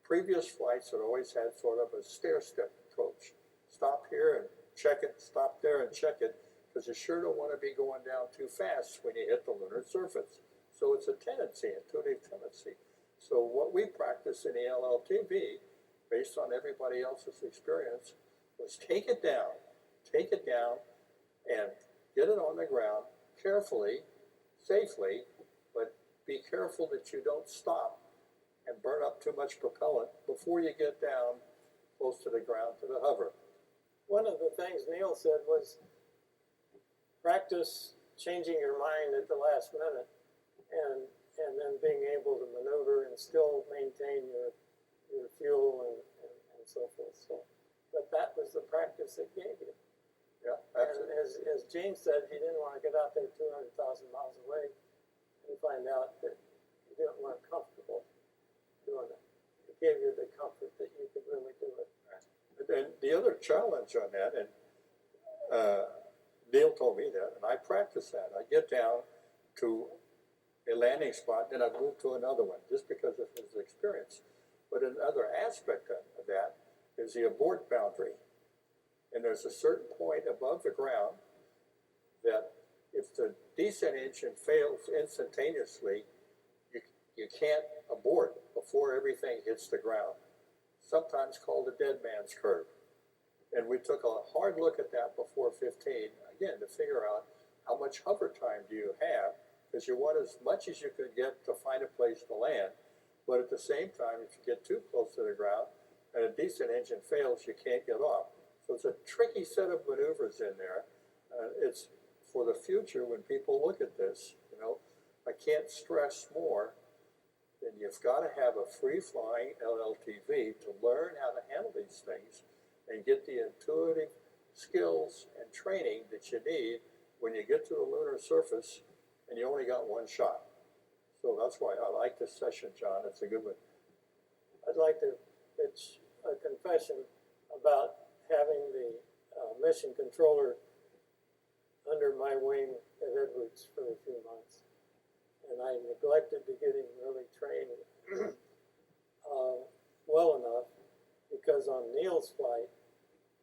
previous flights had always had sort of a stair-step approach. Stop here and check it, stop there and check it, because you sure don't want to be going down too fast when you hit the lunar surface. So it's a tendency, intuitive tendency. So what we practice in the LLTV, based on everybody else's experience, was take it down, and get it on the ground carefully, safely, but be careful that you don't stop and burn up too much propellant before you get down close to the ground to the hover. One of the things Neil said was practice changing your mind at the last minute and then being able to maneuver and still maintain your fuel and so forth. So, but that was the practice it gave you. Yeah, And absolutely. as James said, he didn't want to get out there 200,000 miles away and find out that you weren't comfortable doing it. It gave you the comfort that you could really do it. And the other challenge on that, and Neil told me that, and I practice that. I get down to a landing spot, then I move to another one, just because of his experience. But another aspect of that is the abort boundary. And there's a certain point above the ground that if the descent engine fails instantaneously, you can't abort before everything hits the ground, sometimes called the dead man's curve. And we took a hard look at that before 15, again, to figure out how much hover time do you have, because you want as much as you can get to find a place to land, but at the same time, if you get too close to the ground and a descent engine fails, you can't get off. So it's a tricky set of maneuvers in there. It's for the future when people look at this, I can't stress more than you've got to have a free-flying LLTV to learn how to handle these things and get the intuitive skills and training that you need when you get to the lunar surface and you only got one shot. So that's why I like this session, John. It's a good one. I'd like to pitch a confession about having the mission controller under my wing at Edwards for a few months. And I neglected to get him really trained well enough, because on Neil's flight,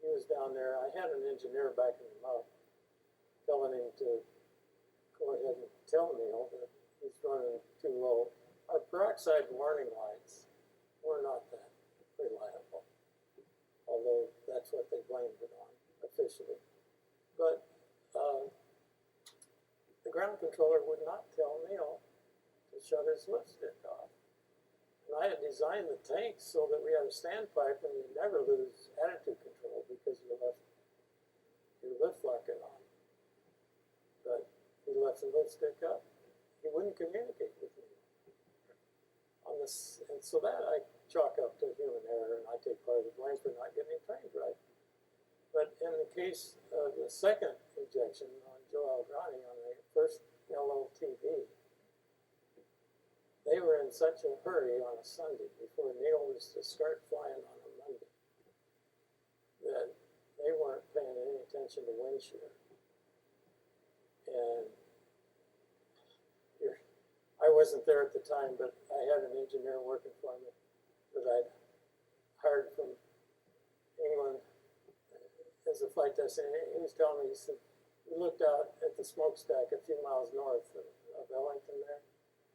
he was down there. I had an engineer backing him up, telling him to go ahead and tell Neil that he's running too low. Our peroxide warning lights were not that reliable, although that's what they blamed it on officially. But the ground controller would not tell Neil to shut his lift stick off. And I had designed the tanks so that we had a standpipe and you never lose attitude control because you left your lift locket on. But he left the lift stick up. He wouldn't communicate with me on this, and so that I chalk up to human error, and I take part of the blame for not getting him trained right. But in the case of the second injection on Joe Algrani on the first LLTV, they were in such a hurry on a Sunday before Neil was to start flying on a Monday that they weren't paying any attention to wind shear. And I wasn't there at the time, but I had an engineer working for me that I'd hired from England as a flight test. And he was telling me, he said, we looked out at the smokestack a few miles north of Ellington there,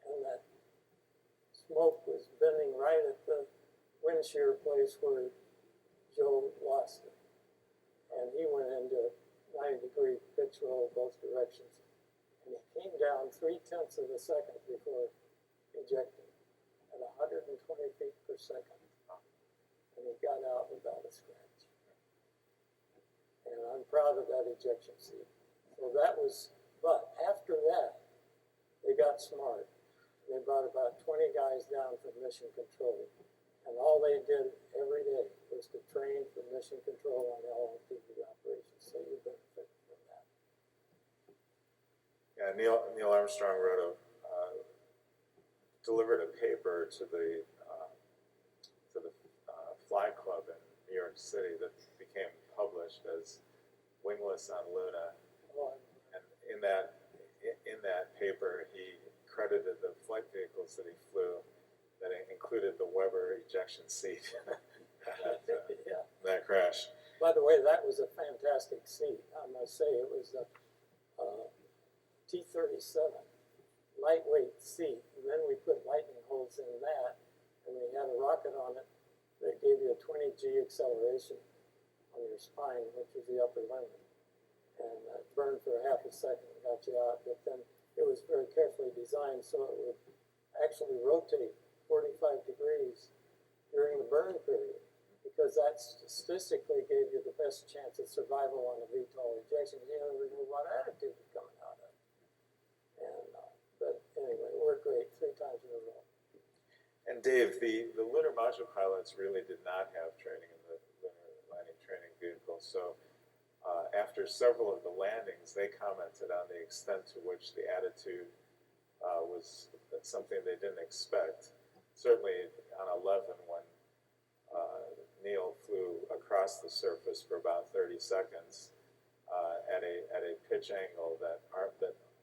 and that smoke was bending right at the wind shear place where Joe lost it. And he went into 90-degree pitch roll both directions. And he came down 0.3 of a second before ejecting at 120 feet per second. And he got out without a scratch. And I'm proud of that ejection seat. So that was, but after that, they got smart. They brought about 20 guys down from mission control. And all they did every day was to train for mission control on LLTV operations. So you benefit from that. Yeah, Neil Armstrong delivered a paper to the Fly Club in New York City that became published as "Wingless on Luna," and in that paper he credited the flight vehicles that he flew that included the Weber ejection seat. Yeah. That crash. By the way, that was a fantastic seat. I must say, it was a T-37 lightweight seat, and then we put lightning holes in that, and we had a rocket on it that gave you a 20G acceleration on your spine, which was the upper limit, and it burned for half a second and got you out. But then it was very carefully designed so it would actually rotate 45 degrees during the burn period, because that statistically gave you the best chance of survival on a VTOL ejection. You never knew what attitude was coming out of. And but anyway, it worked great 3 times in a row. And Dave, the lunar module pilots really did not have training in the lunar landing training vehicle. So after several of the landings, they commented on the extent to which the attitude was something they didn't expect. Certainly on 11, when Neil flew across the surface for about 30 seconds at a pitch angle that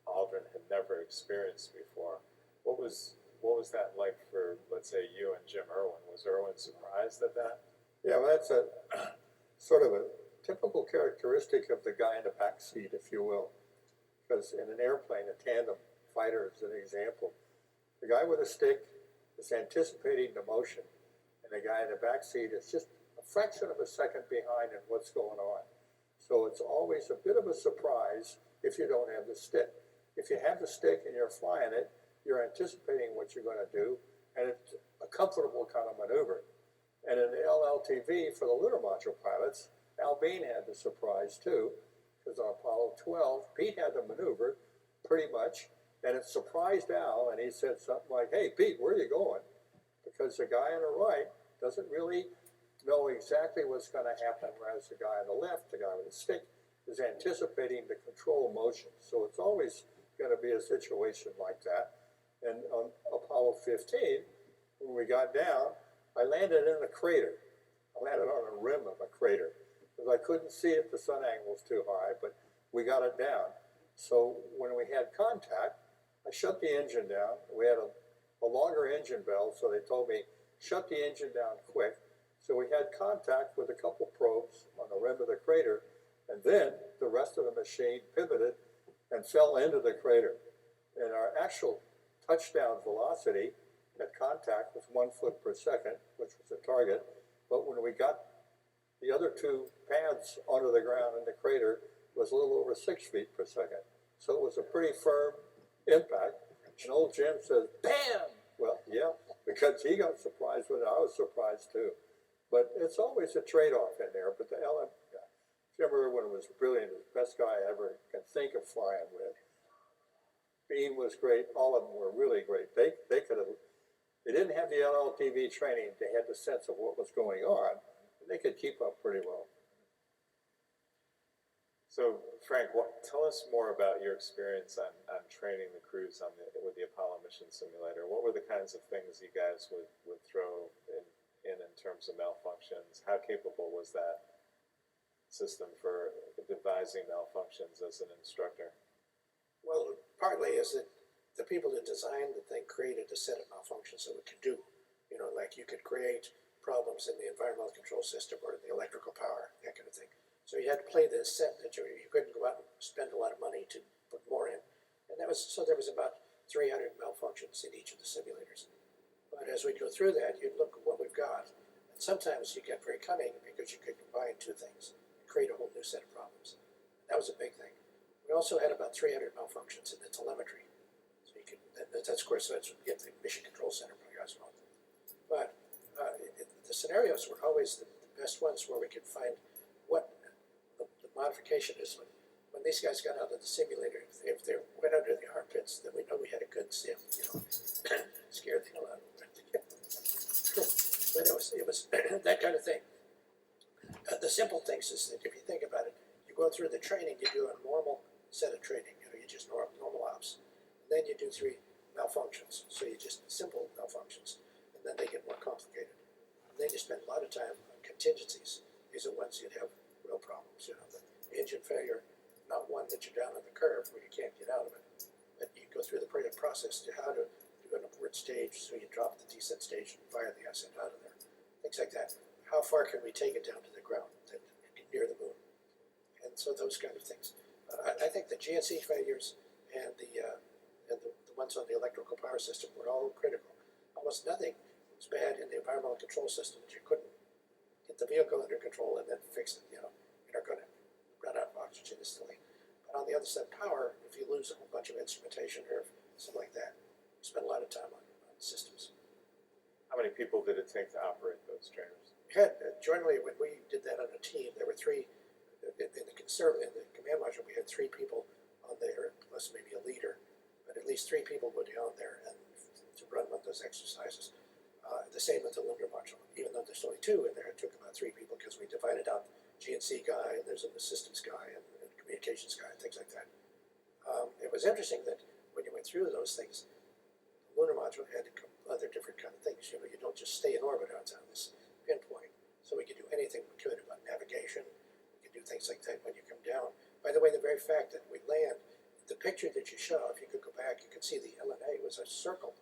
Aldrin had never experienced before. What was that like for, let's say, you and Jim Irwin? Was Irwin surprised at that? Yeah, well, that's a sort of a typical characteristic of the guy in the back seat, if you will. Because in an airplane, a tandem fighter is an example. The guy with a stick is anticipating the motion, and the guy in the back seat is just a fraction of a second behind in what's going on. So it's always a bit of a surprise if you don't have the stick. If you have the stick and you're flying it, you're anticipating what you're going to do, and it's a comfortable kind of maneuver. And in the LLTV for the lunar module pilots, Al Bean had the surprise too, because on Apollo 12, Pete had the maneuver pretty much, and it surprised Al, and he said something like, "Hey, Pete, where are you going?" because the guy on the right doesn't really know exactly what's going to happen, whereas the guy on the left, the guy with the stick, is anticipating the control motion. So it's always going to be a situation like that. And on Apollo 15, when we got down, I landed in a crater. I landed on the rim of a crater because I couldn't see it, the sun angle was too high, but we got it down. So when we had contact, I shut the engine down. We had a longer engine bell, so they told me, shut the engine down quick. So we had contact with a couple probes on the rim of the crater, and then the rest of the machine pivoted and fell into the crater. And our actual touchdown velocity at contact was 1 foot per second, which was the target. But when we got the other two pads onto the ground in the crater, it was a little over 6 feet per second. So it was a pretty firm impact. And old Jim says, bam! Well, yeah, because he got surprised with it. I was surprised too. But it's always a trade-off in there. But the Jim Irwin was brilliant. The best guy I ever can think of flying with. Bean was great. All of them were really great. They didn't have the LLTV training. They had the sense of what was going on. And they could keep up pretty well. So, Frank, tell us more about your experience on training the crews with the Apollo mission simulator. What were the kinds of things you guys would throw in terms of malfunctions? How capable was that system for devising malfunctions as an instructor? Well, partly is that the people that designed the thing created a set of malfunctions that we could do. You know, like you could create problems in the environmental control system or the electrical power, that kind of thing. So you had to play this set that you couldn't go out and spend a lot of money to put more in. And there was about 300 malfunctions in each of the simulators. But as we go through that, you look at what we've got. And sometimes you get very cunning because you could combine two things and create a whole new set of problems. That was a big thing. We also had about 300 malfunctions in the telemetry. So you could, that's of course, that's what you get the mission control center as well. But the scenarios were always the best ones where we could find what the modification is. When these guys got out of the simulator, if they went under the armpits, then we know we had a good sim, you know. Scared the hell out of them. But it was that kind of thing. The simple things is that if you think about it, you go through the training, you do a normal set of training, you know, you just normal ops. And then you do 3 malfunctions, so you just simple malfunctions, and then they get more complicated. And then you spend a lot of time on contingencies. These are ones you'd have real problems, you know, the engine failure, not one that you're down on the curve where you can't get out of it. But you go through the process to how to do an upward stage, so you drop the descent stage and fire the ascent out of there. Things like that. How far can we take it down to the ground, near the moon? And so those kind of things. I think the GNC failures and the ones on the electrical power system were all critical. Almost nothing was bad in the environmental control system that you couldn't get the vehicle under control and then fix it. You know, you're not going to run out of oxygen instantly. But on the other side, power, if you lose a whole bunch of instrumentation or something like that, you spend a lot of time on systems. How many people did it take to operate those trainers? We had, jointly, when we did that on a team, there were 3, in the command module, we had 3 people on there, plus maybe a leader, but at least 3 people would be on there and to run one of those exercises. The same with the lunar module. Even though there's only 2 in there, it took about 3 people because we divided out GNC guy, and there's an assistance guy, and communications guy, and things like that. It was interesting that when you went through those things, the lunar module had other different kind of things. You know, you don't just stay in orbit on this pinpoint. So we could do anything we could about navigation. We could do things like that when you come down. By the way, the very fact that we land, the picture that you show, if you could go back, you could see the LNA was a circle.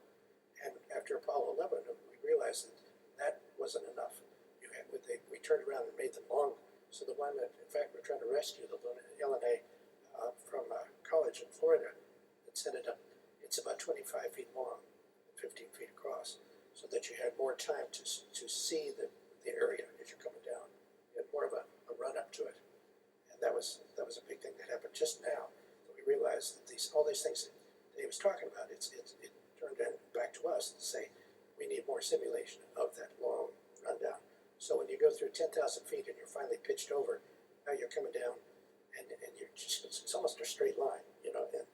And after Apollo 11, we realized that that wasn't enough. We turned around and made them long. So the one that, in fact, we're trying to rescue, the LNA from college in Florida, that sent it up. It's about 25 feet long, 15 feet across, so that you had more time to see the area as you're coming down. You had more of a run up to it. And that was a big thing that happened just now, that we realized that all these things that he was talking about, it turned back to us to say, we need more simulation of that long rundown. So when you go through 10,000 feet and you're finally pitched over, now you're coming down, and you're just, it's almost a straight line, you know, and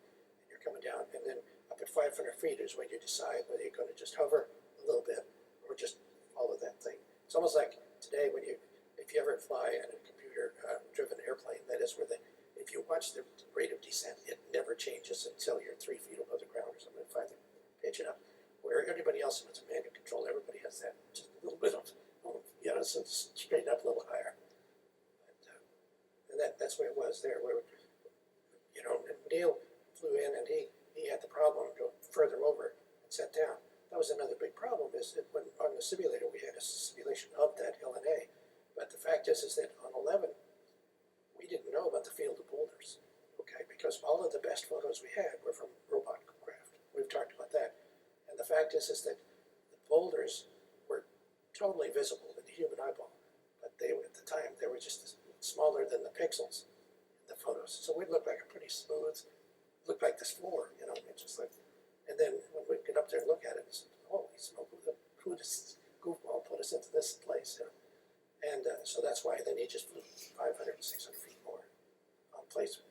you're coming down, and then up at 500 feet is when you decide whether you're going to just hover a little bit or just almost like today when if you ever fly in a computer-driven airplane, that is where if you watch the rate of descent, it never changes until you're 3 feet above the ground or something, and finally pitch it up. Where everybody else, if it's a manual control, everybody has that just a little bit of, so it's straighten up a little higher. And that's the way it was there. Where, and Neil flew in and he had the problem to go further over and set down. That was another big problem, is that when on the simulator we had a simulation of that LNA, but the fact is that on 11 we didn't know about the field of boulders, okay, because all of the best photos we had were from robot craft. We've talked about that, and the fact is that the boulders were totally visible in the human eyeball, but at the time they were just smaller than the pixels in the photos, so we'd look like a pretty smooth, looked like this floor, it's just like. And then when we get up there and look at it, it's, holy smoke, who this goofball put us into this place? And so that's why then he just flew 500, 600 feet more on placement.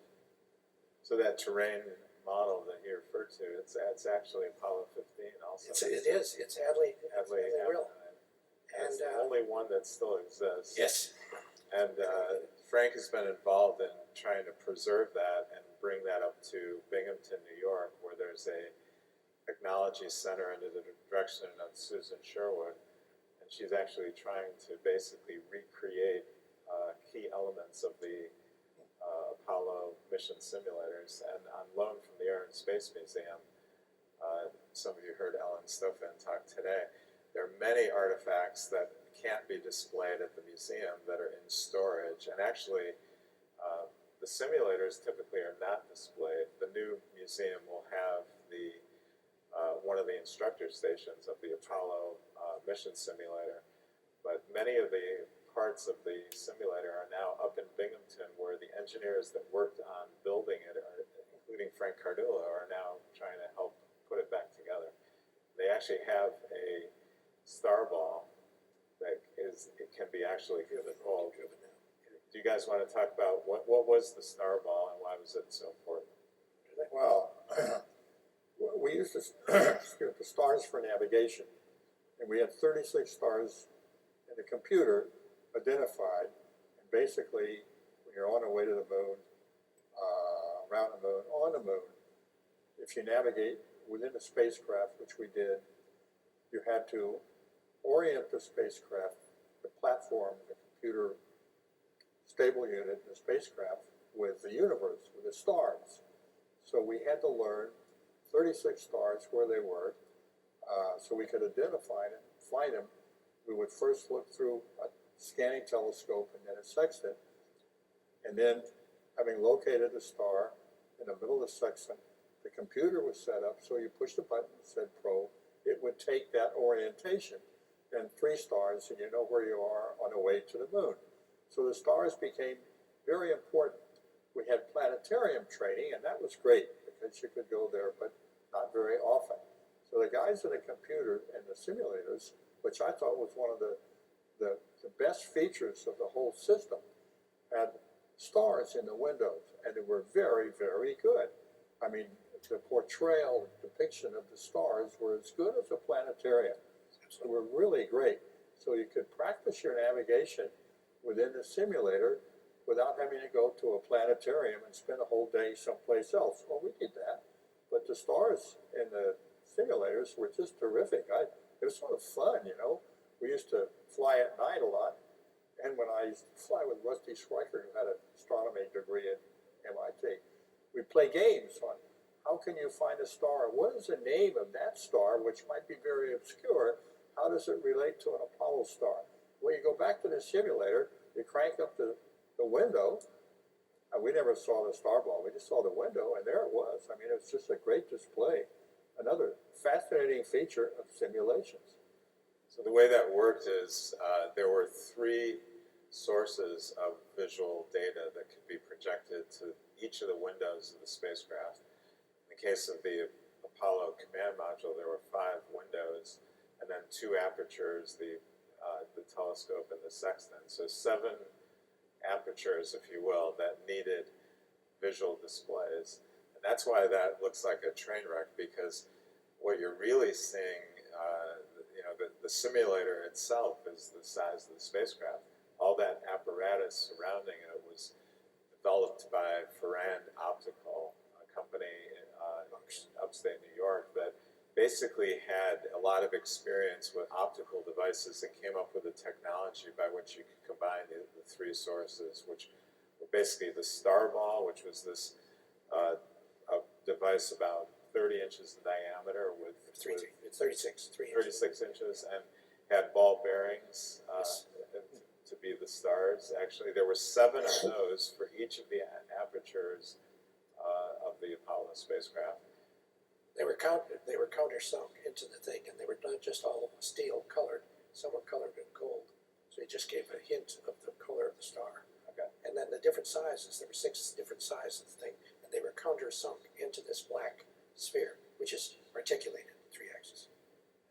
So that terrain model that you referred to, it's actually Apollo 15 also. It is. It's Hadley real. And it's the only one that still exists. yes. And Frank has been involved in trying to preserve that and bring that up to Binghamton, New York, where there's a technology center under the direction of Susan Sherwood, and she's actually trying to basically recreate key elements of the Apollo mission simulators. And on loan from the Air and Space Museum, some of you heard Ellen Stoffen talk today, there are many artifacts that can't be displayed at the museum that are in storage, and actually the simulators typically are not displayed. The new museum will have one of the instructor stations of the Apollo mission simulator, but many of the parts of the simulator are now up in Binghamton, where the engineers that worked on building it, including Frank Cardullo, are now trying to help put it back together. They actually have a star ball that it can be actually driven. Do you guys want to talk about what was the star ball and why was it so important? Well, we used the stars for navigation, and we had 36 stars in the computer identified. And basically, when you're on the way to the moon, around the moon, on the moon, if you navigate within the spacecraft, which we did, you had to orient the spacecraft, the platform, the computer stable unit, the spacecraft, with the universe, with the stars. So we had to learn 36 stars where they were, so we could identify them, find them. We would first look through a scanning telescope and then a sextant, and then having located the star in the middle of the sextant, the computer was set up so you push the button that said probe, it would take that orientation, then 3 stars, and you know where you are on the way to the moon. So the stars became very important. We had planetarium training, and that was great because you could go there, but not very often. So the guys in the computer and the simulators, which I thought was one of the best features of the whole system, had stars in the windows, and they were very, very good. I mean, the portrayal, depiction of the stars were as good as a planetarium. They were really great. So you could practice your navigation within the simulator without having to go to a planetarium and spend a whole day someplace else. Well, we did that, but the stars in the simulators were just terrific. It was sort of fun, you know. We used to fly at night a lot, and when I used to fly with Rusty Schweiker, who had an astronomy degree at MIT, we'd play games on how can you find a star? What is the name of that star, which might be very obscure? How does it relate to an Apollo star? Well, you go back to the simulator, you crank up the window, and we never saw the star ball, we just saw the window, and there it was. I mean, it was just a great display. Another fascinating feature of simulations. So the way that worked is there were 3 sources of visual data that could be projected to each of the windows of the spacecraft. In the case of the Apollo command module, there were 5 windows, and then 2 apertures, the telescope and the sextant. So 7 apertures, if you will, that needed visual displays. And that's why that looks like a train wreck, because what you're really seeing, the the simulator itself is the size of the spacecraft. All that apparatus surrounding it was developed by Ferrand Optical, a company in upstate New York that basically had a lot of experience with optical devices and came up with a technology by which you could combine the three sources, which were basically the star ball, which was this a device about 30 inches in diameter with 36 inches, and had ball bearings Yes. to be the stars. Actually, there were 7 of those for each of the apertures of the Apollo spacecraft. They were countersunk into the thing, and they were not just all steel colored. Some were colored in gold, so it just gave a hint of the color of the star. Okay. And then the different sizes. There were 6 different sizes of the thing, and they were countersunk into this black sphere, which is articulated in 3 axes.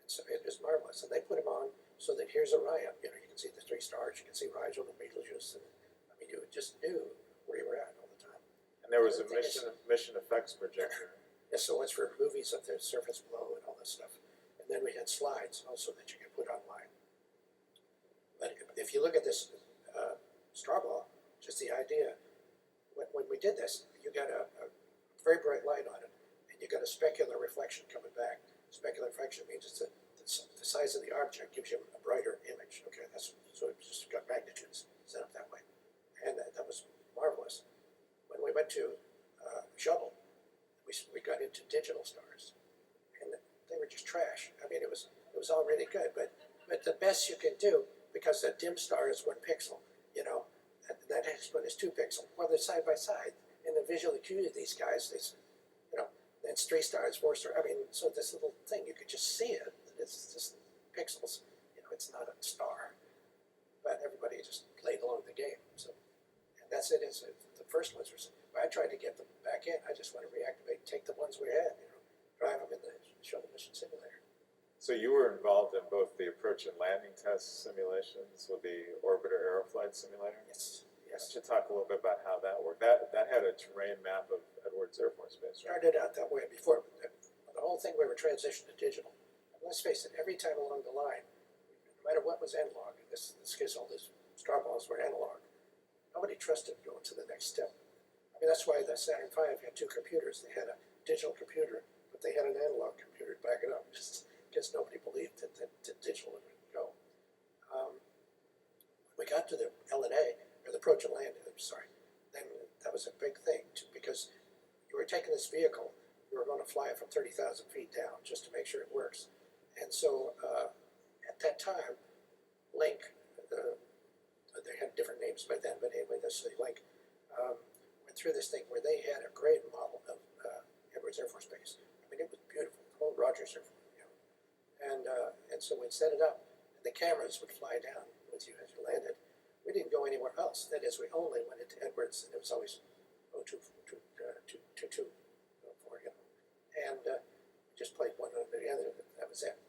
And so it was marvelous. And they put them on so that here's Orion. You know, you can see the 3 stars. You can see Rigel and Betelgeuse, and I mean, you just knew where you were at all the time. And there was a The thing is- mission effects projector. Yeah, so it's for movies of the surface below and all this stuff. And then we had slides also that you could put online. But if you look at this star ball, just the idea, when we did this, you got a very bright light on it, and you got a specular reflection coming back. Specular reflection means it's the size of the object gives you a brighter image. Okay, so it just got magnitudes set up that way, and that was marvelous. When we went to Shuttle, we got into digital stars, and they were just trash. I mean, it was all really good, but the best you can do, because a dim star is 1 pixel, you know, and that next one is 2 pixels. Well, they're side by side, and the visual acuity of these guys, you know, it's 3 stars, 4 stars. I mean, so this little thing, you could just see it. It's just pixels. You know, it's not a star, but everybody just played along the game. So, and that's it. It's the first ones were. I tried to get them back in. I just want to reactivate, take the ones we had, you know, drive them in the shuttle mission simulator. So you were involved in both the approach and landing test simulations with the orbiter aeroflight simulator? Yes, Why yes. don't you talk a little bit about how that worked? That had a terrain map of Edwards Air Force Base, right? Started out that way before. The whole thing we were transitioned to digital. And let's face it, every time along the line, no matter what was analog, in this case all these star balls were analog, nobody trusted going to the next step. I mean, that's why the Saturn V had 2 computers. They had a digital computer, but they had an analog computer to back it up, just because nobody believed that digital would go. When we got to the LNA, or the approach and land, then that was a big thing, because you were taking this vehicle, you were going to fly it from 30,000 feet down just to make sure it works. And so at that time, Link, they had different names by then, but anyway, this Link, went through this thing where they had a great model of Edwards Air Force Base. I mean, it was beautiful, the whole Rogers Air Force, you know. And so we'd set it up, and the cameras would fly down with you as you landed. We didn't go anywhere else. That is, we only went into Edwards, and it was always 224, you know. And just played one under the other. That was it.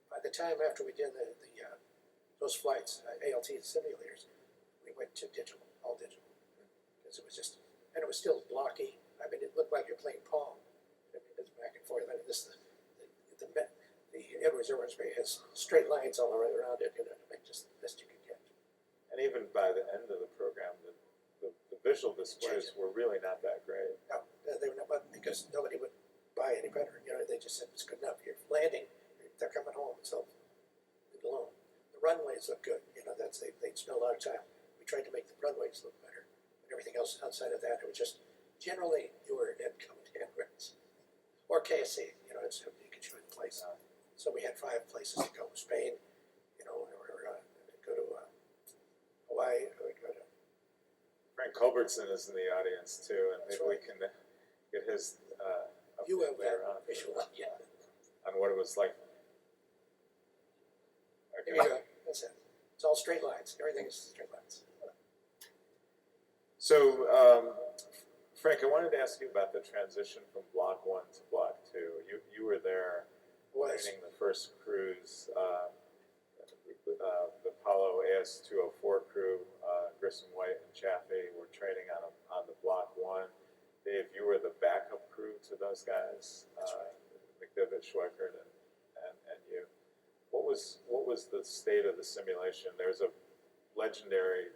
By the time after we did those flights, ALT simulators, we went to digital, all digital, because it was just, and it was still blocky. I mean, it looked like you're playing Pong. I mean, it's back and forth. I mean, the Edwards Air Force Base has straight lines all around it, you know, to make just the best you could get. And even by the end of the program, the visual displays were really not that great. No, they were not, because nobody would buy any better. You know, they just said it's good enough. You're landing, they're coming home, so leave it alone. The runways look good. You know, they'd spend a lot of time. We tried to make the runways look better, but everything else outside of that, it was just generally you were in Edwards or KSC. You know, it's, you could shoot a place. So we had 5 places to go: Spain, you know, or go to Hawaii, or go to. Frank Culbertson is in the audience too, and That's maybe we right. can get his You have update later on that visual, yeah. on what it was like. There you go. That's it. It's all straight lines. Everything is straight lines. So, Frank, I wanted to ask you about the transition from Block 1 to Block 2. You were there training the first cruise, the Apollo AS-204 crew, Grissom, White, and Chaffee were training on the Block 1. Dave, you were the backup crew to those guys, That's right. McDivitt, Schweikert, and you. was the state of the simulation? There's a legendary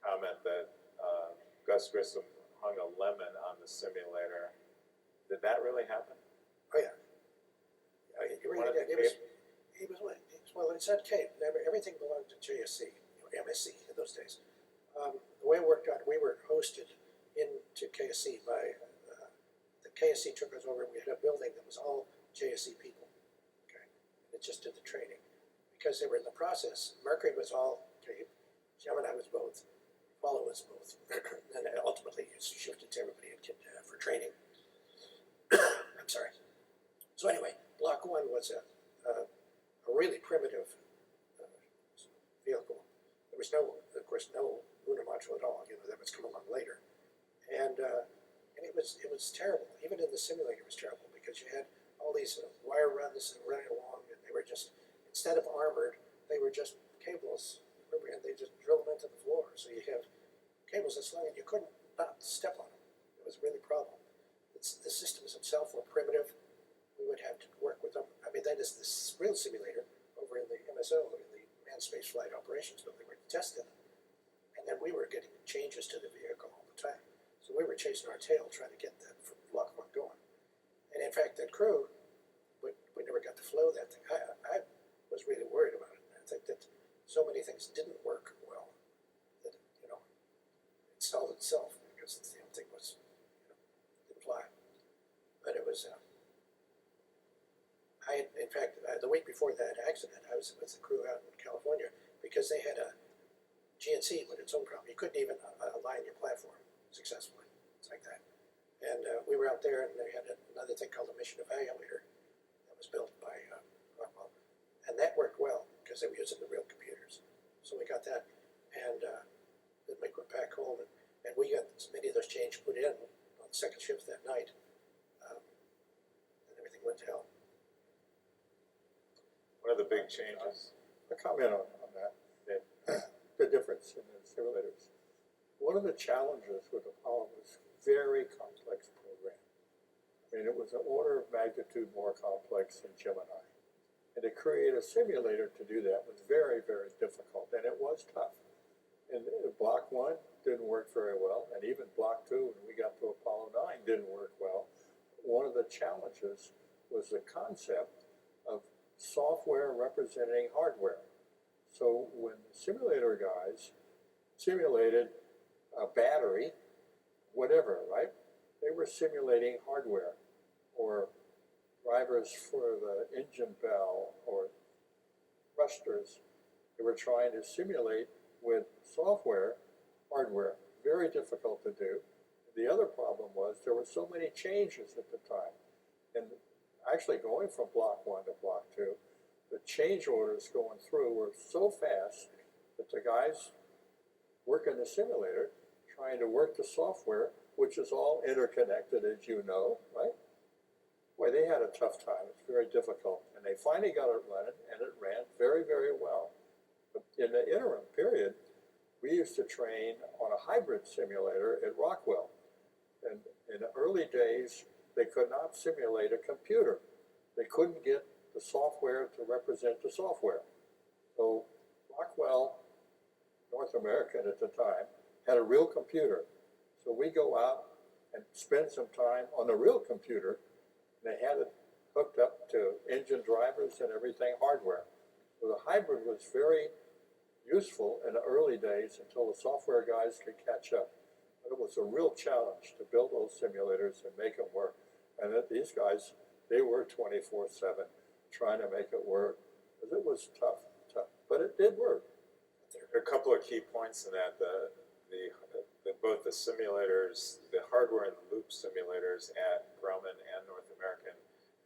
comment that Gus Grissom hung a lemon on the simulator. Did that really happen? Oh, yeah. It really did. Well, it's at Cape. Everything belonged to JSC, MSC in those days. The way it worked out, we were hosted into KSC by, the KSC took us over, and we had a building that was all JSC people. Okay. It just did the training. Because they were in the process, Mercury was all Cape, Gemini was both, Apollo was both. And ultimately it shifted to everybody for training. I'm sorry. So anyway, Block 1 was a really primitive vehicle. There was of course, no lunar module at all. That was come along later, and it was terrible. Even in the simulator, it was terrible because you had all these wire runs and running along, and they were just, instead of armored, they were just cables. And they just drilled them into the floor. So you have cables this long, and you couldn't not step on them. It was really a problem. The systems themselves were primitive. We would have to work with them. I mean, that is this real simulator over in the MSO, in the Manned Space Flight Operations Building, where we tested them. And then we were getting changes to the vehicle all the time. So we were chasing our tail trying to get that Block 1 going. And in fact, that crew, we never got to flow that thing. I was really worried about it. I think that so many things didn't work well that, it solved itself because the damn thing was, didn't fly. But it was, in fact, the week before that accident, I was with the crew out in California because they had a GNC with its own problem. You couldn't even align your platform successfully. It's like that. And we were out there, and they had another thing called a mission evaluator that was built by Rockwell. And that worked well because they were using the real computers. So we got that, and then we went back home, and we got many of those changes put in on the second shift that night, and everything went to hell. One of the big changes. A comment on that. The difference in the simulators. One of the challenges with Apollo was very complex program. I mean, it was an order of magnitude more complex than Gemini. And to create a simulator to do that was very, very difficult, and it was tough. And Block 1 didn't work very well, and even Block 2, when we got to Apollo 9, didn't work well. One of the challenges was the concept of software representing hardware. So when the simulator guys simulated a battery, whatever, right? They were simulating hardware, or drivers for the engine bell, or thrusters. They were trying to simulate with software, hardware. Very difficult to do. The other problem was there were so many changes at the time. And actually going from Block 1 to Block 2, the change orders going through were so fast that the guys working the simulator, trying to work the software, which is all interconnected, as you know, right? Boy, they had a tough time. It's very difficult. And they finally got it running, and it ran very, very well. But in the interim period, we used to train on a hybrid simulator at Rockwell. And in the early days, they could not simulate a computer. They couldn't get the software to represent the software. So Rockwell, North American at the time, had a real computer. So we go out and spend some time on the real computer. They had it hooked up to engine drivers and everything, hardware. So the hybrid was very useful in the early days until the software guys could catch up. But it was a real challenge to build those simulators and make them work. And these guys, they were 24/7 trying to make it work. Because it was tough. But it did work. There are a couple of key points in that. Both the simulators, the hardware and the loop simulators at Grumman and North American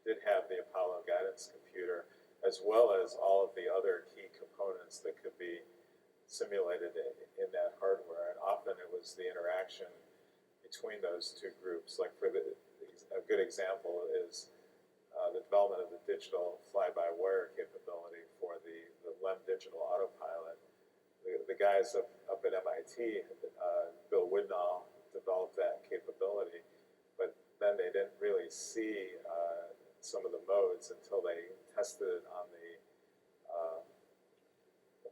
did have the Apollo guidance computer, as well as all of the other key components that could be simulated in that hardware. And often it was the interaction between those two groups. Like a good example is the development of the digital fly-by-wire capability for the LEM digital autopilot. The guys up at MIT, Bill Widnall, developed that capability, but then they didn't really see some of the modes until they tested it on the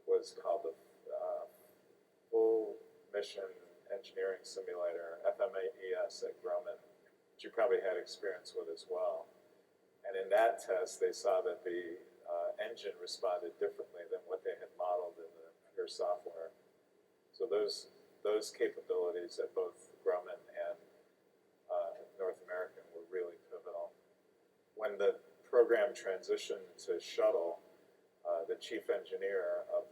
was called the Full Mission Engineering Simulator, FMAES at Grumman, which you probably had experience with as well. And in that test, they saw that the engine responded differently than what they had modeled in the pure software. So those capabilities at both Grumman and North American were really pivotal. When the program transitioned to shuttle, the chief engineer of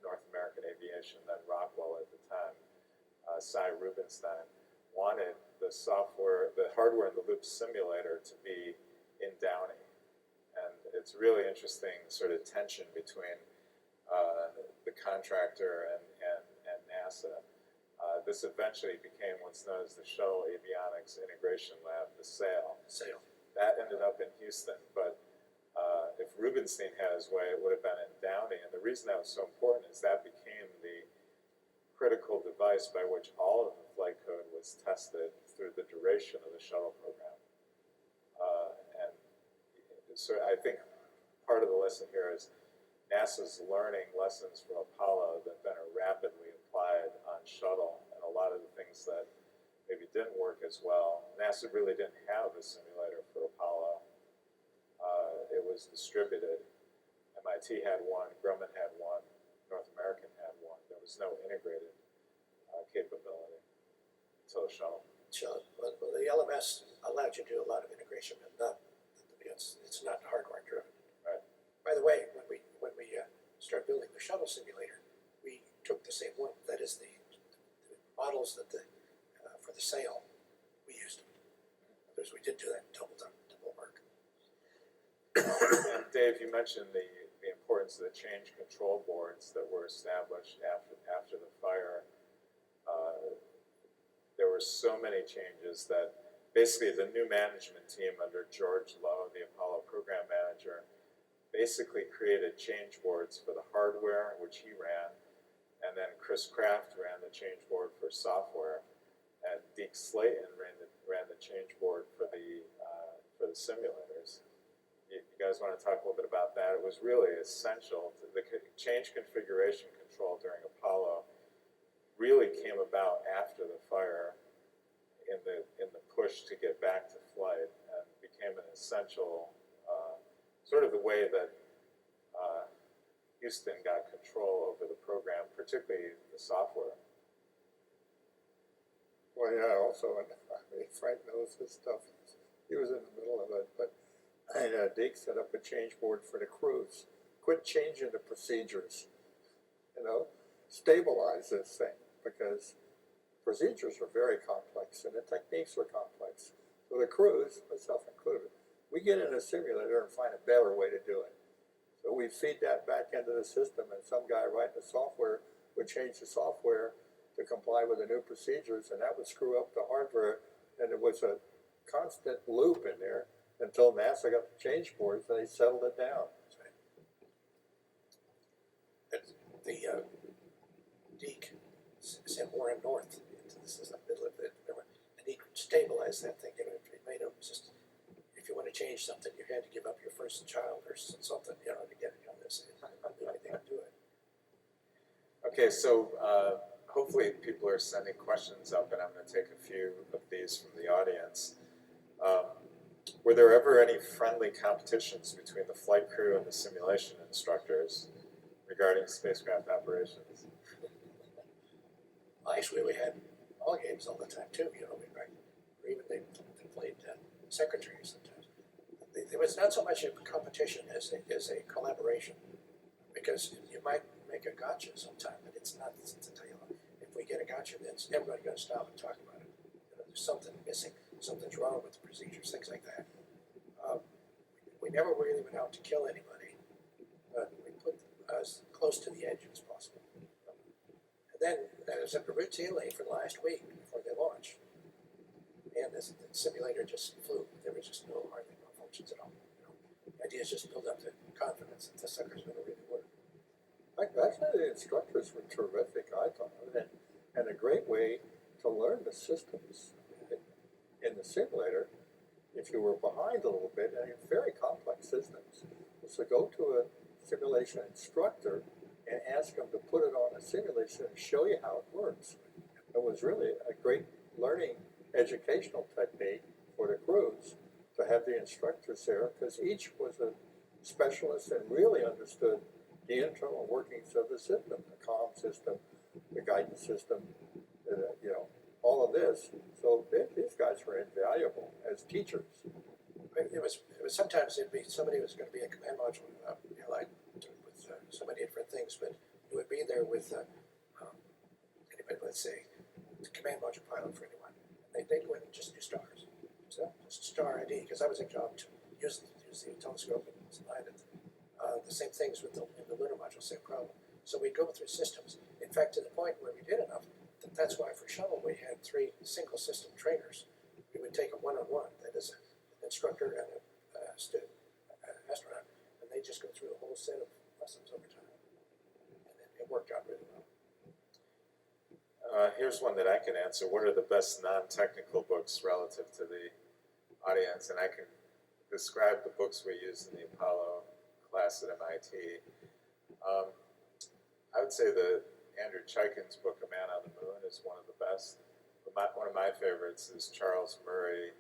North American Aviation, then Rockwell at the time, Cy Rubenstein, wanted the hardware in the loop simulator to be in Downey. And it's really interesting sort of tension between the contractor and NASA. This eventually became what's known as the Shuttle Avionics Integration Lab, the SAIL. That ended up in Houston, but if Rubenstein had his way, it would have been in Downey. And the reason that was so important is that became the critical device by which all of the flight code was tested through the duration of the shuttle program. And so I think part of the lesson here is NASA's learning lessons from Apollo that then are rapidly applied on shuttle, and a lot of the things that maybe didn't work as well. NASA really didn't have a simulator for Apollo. It was distributed. MIT had one, Grumman had one, North American had one. There was no integrated capability until shuttle. So, well, the LMS allowed you to do a lot of integration, but not, it's not hardware driven. Right. By the way, when we started building the shuttle simulator, we took the same one. That is the models that for the SAIL, we used them. Others we did do that double work. And Dave, you mentioned the importance of the change control boards that were established after the fire. There were so many changes that basically the new management team under George Lowe, the Apollo program manager, basically created change boards for the hardware, which he ran, and then Chris Kraft ran the change board for software, and Deke Slayton ran the change board for the simulators. You guys want to talk a little bit about that? It was really essential. The change configuration control during Apollo really came about after the fire in the push to get back to flight, and became an essential sort of the way that Houston got control over the program, particularly the software. Well, yeah, also, and I mean, Frank knows this stuff. He was in the middle of it, but Deke set up a change board for the crews. Quit changing the procedures, stabilize this thing, because procedures are very complex and the techniques are complex. So the crews, myself included, we get in a simulator and find a better way to do it. So we feed that back into the system, and some guy writing the software would change the software to comply with the new procedures, and that would screw up the hardware, and it was a constant loop in there until NASA got the change boards and they settled it down. The Deke sent Warren North into this is the middle of it, and he stabilized that thing. It made it just, if you want to change something, you had to give up your first child or something, to get it on this. Do anything to do it. Okay, so hopefully people are sending questions up, and I'm going to take a few of these from the audience. Were there ever any friendly competitions between the flight crew and the simulation instructors regarding spacecraft operations? Actually, we had ball games all the time too. Or even they played secretary sometimes. There was not so much a competition as a collaboration, because you might make a gotcha sometime, but it's not to tell you. If we get a gotcha, then everybody's going to stop and talk about it. There's something missing, something's wrong with the procedures, things like that. We never really went out to kill anybody, but we put as close to the edge as possible. And then there was a routinely for the last week before they launched, and the simulator just flew. There was just hardly no functions at all. The idea is just build up the confidence that the sucker's going to really work. Actually, the instructors were terrific, I thought, and a great way to learn the systems in the simulator. If you were behind a little bit, and very complex systems, was to go to a simulation instructor and ask them to put it on a simulation and show you how it works. It was really a great learning educational technique for the crews to have the instructors there, because each was a specialist and really understood the internal workings of the system, the comm system, the guidance system, you know, all of this. So these guys were invaluable as teachers. It was sometimes it'd be somebody was going to be a command module, you know, like with so many different things, but it would be there with anybody, let's say, the command module pilot for anyone. They'd go in and just do stars, so just star ID, because I was a job to use the telescope and land it. The same things with in the lunar module, same problem. So we'd go through systems. In fact, to the point where we did enough, that's why for shuttle we had 3 single system trainers. We would take a one-on-one, that is an instructor and a student, astronaut, and they just go through a whole set of lessons over time. And it worked out really well. Here's one that I can answer. What are the best non-technical books relative to the audience? And I can describe the books we used in the Apollo class at MIT. I would say the Andrew Chaikin's book, A Man on the Moon, is one of the best. One of my favorites is Charles Murray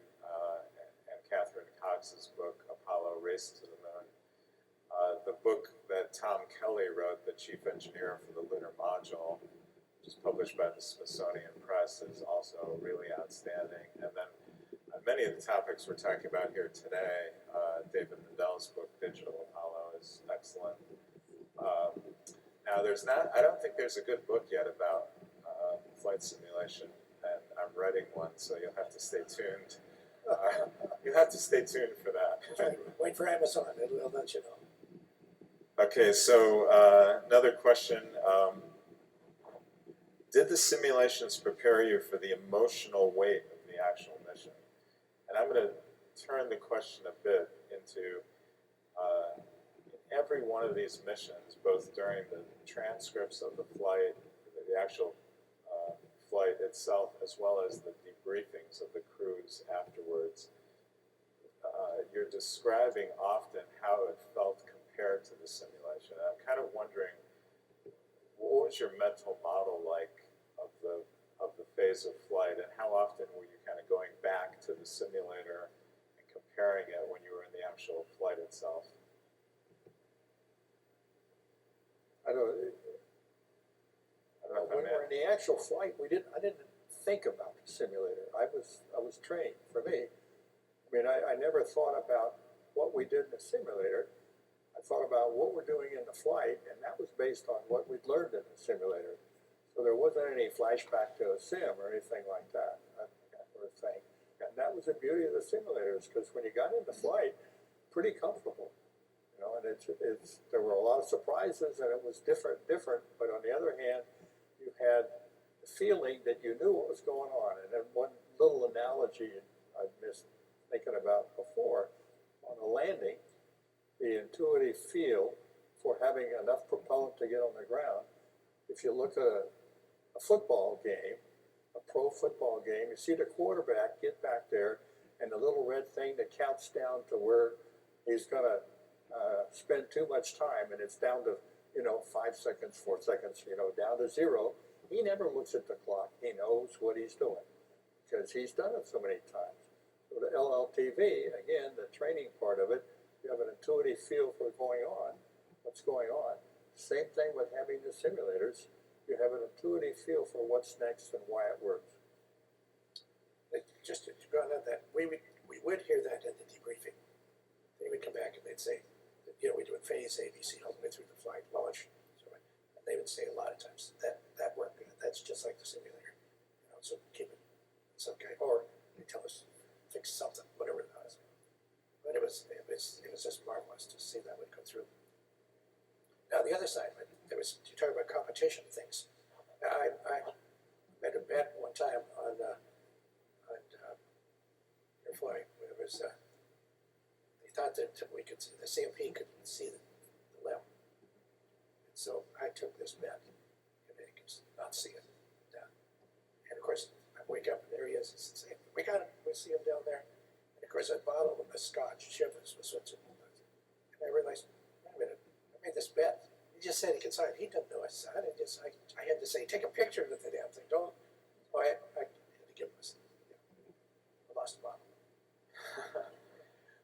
and Catherine Cox's book, Apollo Race to the Moon. The book that Tom Kelly wrote, the chief engineer for the lunar module, which is published by the Smithsonian Press, is also really outstanding. And then many of the topics we're talking about here today, David Mendel's book, Digital Apollo, is excellent. Now, I don't think there's a good book yet about flight simulation, and I'm writing one, so you'll have to stay tuned. You'll have to stay tuned for that. Wait for Amazon, it'll let you know. Okay, so another question. Did the simulations prepare you for the emotional weight of the actual mission? And I'm going to turn the question a bit into every one of these missions, both during the transcripts of the flight, the actual flight itself, as well as the debriefings of the crews afterwards, you're describing often how it felt compared to the simulation. And I'm kind of wondering, what was your mental model like of the phase of flight, and how often were you kind of going back to the simulator and comparing it when you were in the actual flight itself? I don't know. When we're in the actual flight, I didn't think about the simulator. I was trained. For me, I mean, I never thought about what we did in the simulator. I thought about what we're doing in the flight, and that was based on what we'd learned in the simulator. So there wasn't any flashback to a sim or anything like that sort of thing. And that was the beauty of the simulators, because when you got into flight, pretty comfortable. You know, and there were a lot of surprises, and it was different. But on the other hand, you had the feeling that you knew what was going on. And then one little analogy I missed thinking about before, on a landing, the intuitive feel for having enough propellant to get on the ground. If you look at a football game, a pro football game, you see the quarterback get back there, and the little red thing that counts down to where he's going to spend too much time, and it's down to 5 seconds, 4 seconds, down to 0. He never looks at the clock. He knows what he's doing because he's done it so many times. So the LLTV, again, the training part of it, you have an intuitive feel for what's going on. Same thing with having the simulators. You have an intuitive feel for what's next and why it works. Just to go on that, we would hear that in the debriefing. They would come back and they'd say, we do it phase A, B, C, all the way through the flight launch. So, and they would say a lot of times that worked good. That's just like the simulator. So keep it. It's okay. Or they tell us fix something, whatever it was. But it was just marvelous to see that would go through. Now the other side of it, you talk about competition things. I made a bet one time on your flight. It was they thought that the CMP could see the limb, and so I took this bet, and they could not see it. And of course, I wake up and there he is. He says, "Hey, we got it. We see him down there." And of course, a bottle of Scotch Chivas was Switzerland, and I realized, wait a minute, I made this bet. He just said he could sign. He didn't know I signed. I had to say, take a picture of the damn thing. Don't. So I had to give him a lost bottle.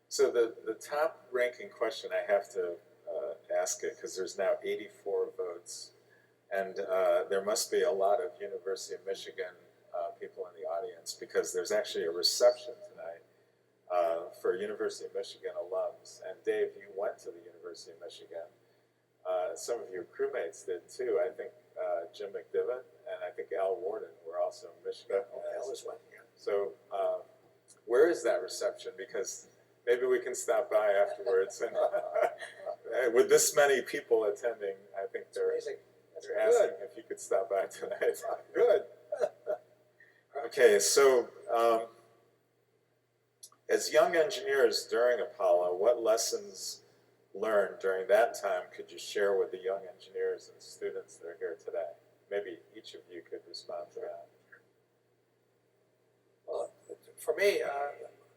So the top ranking question, I have to ask it because there's now 84 votes, and there must be a lot of University of Michigan people in the audience because there's actually a reception tonight for University of Michigan alums. And Dave, you went to the University of Michigan. Some of your crewmates did too. I think Jim McDivitt and I think Al Warden were also in Michigan. Al was one, yeah. So where is that reception? Because maybe we can stop by afterwards. And with this many people attending, I think they're asking if you could stop by tonight. Good. Okay, so as young engineers during Apollo, what lessons learned during that time could you share with the young engineers and students that are here today? Maybe each of you could respond to that. Well, for me,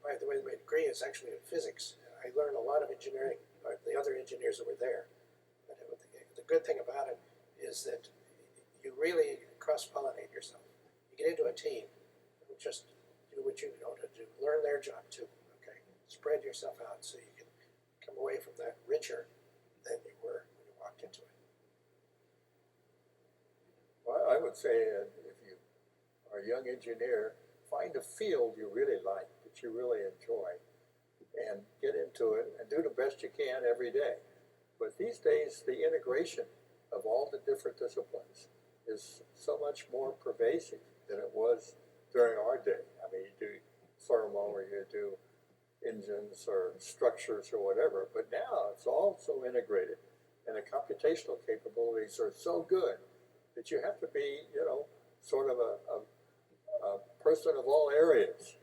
by the way, my degree is actually in physics. I learned a lot of engineering by the other engineers that were there. But the good thing about it is that you really cross-pollinate yourself. You get into a team, and just do what you know to do. Learn their job too. Okay, spread yourself out so you can come away from that richer than you were when you walked into it. Well, I would say if you are a young engineer, find a field you really like, that you really enjoy, and get into it and do the best you can every day. But these days, the integration of all the different disciplines is so much more pervasive than it was during our day. I mean, you do thermal or you do engines or structures or whatever, but now it's all so integrated and the computational capabilities are so good that you have to be, you know, sort of a person of all areas,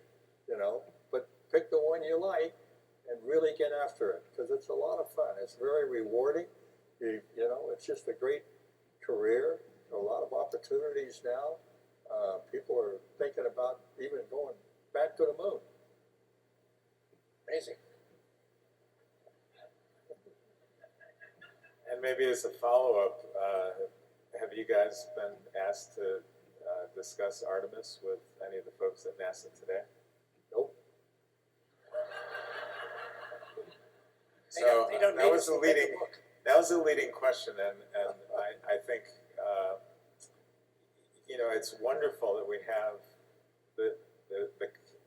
you know, but pick the one you like and really get after it because it's a lot of fun. It's very rewarding. You know, it's just a great career. There are a lot of opportunities now. People are thinking about even going back to the moon. Amazing. And maybe as a follow-up, have you guys been asked to discuss Artemis with any of the folks at NASA today? Nope. So They don't that need was to a read the leading. book. That was a leading question, and I think you know, it's wonderful that we have the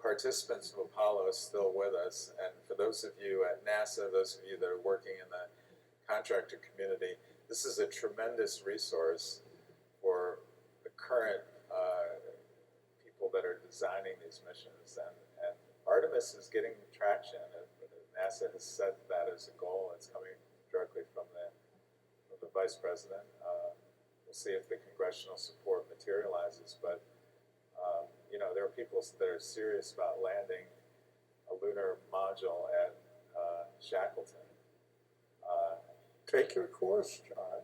participants of Apollo still with us, and for those of you at NASA, those of you that are working in the contractor community, this is a tremendous resource for the current people that are designing these missions, and Artemis is getting traction, and NASA has set that as a goal. It's coming directly from the Vice President. We'll see if the congressional support materializes, but you know, there are people that are serious about landing a lunar module at Shackleton. Take your course, John.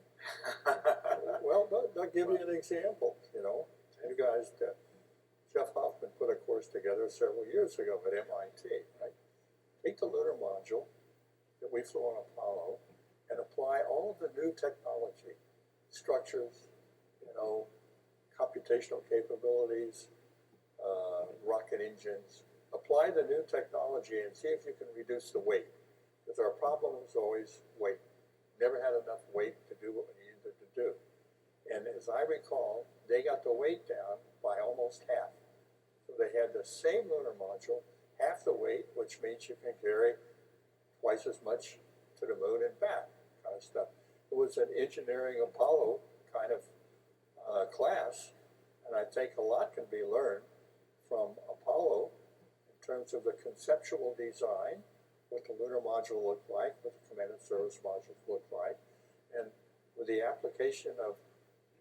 Well, they'll give you an example, you know. You guys, Jeff Hoffman put a course together several years ago at MIT, right? Take the lunar module that we flew on Apollo and apply all of the new technology, structures, you know, computational capabilities, rocket engines. Apply the new technology and see if you can reduce the weight. Because our problem was always weight. Never had enough weight to do what we needed to do. And as I recall, they got the weight down by almost half. So they had the same lunar module, half the weight, which means you can carry twice as much to the moon and back, kind of stuff. It was an engineering Apollo kind of class, and I think a lot can be learned from Apollo in terms of the conceptual design, what the lunar module looked like, what the command and service modules looked like, and with the application of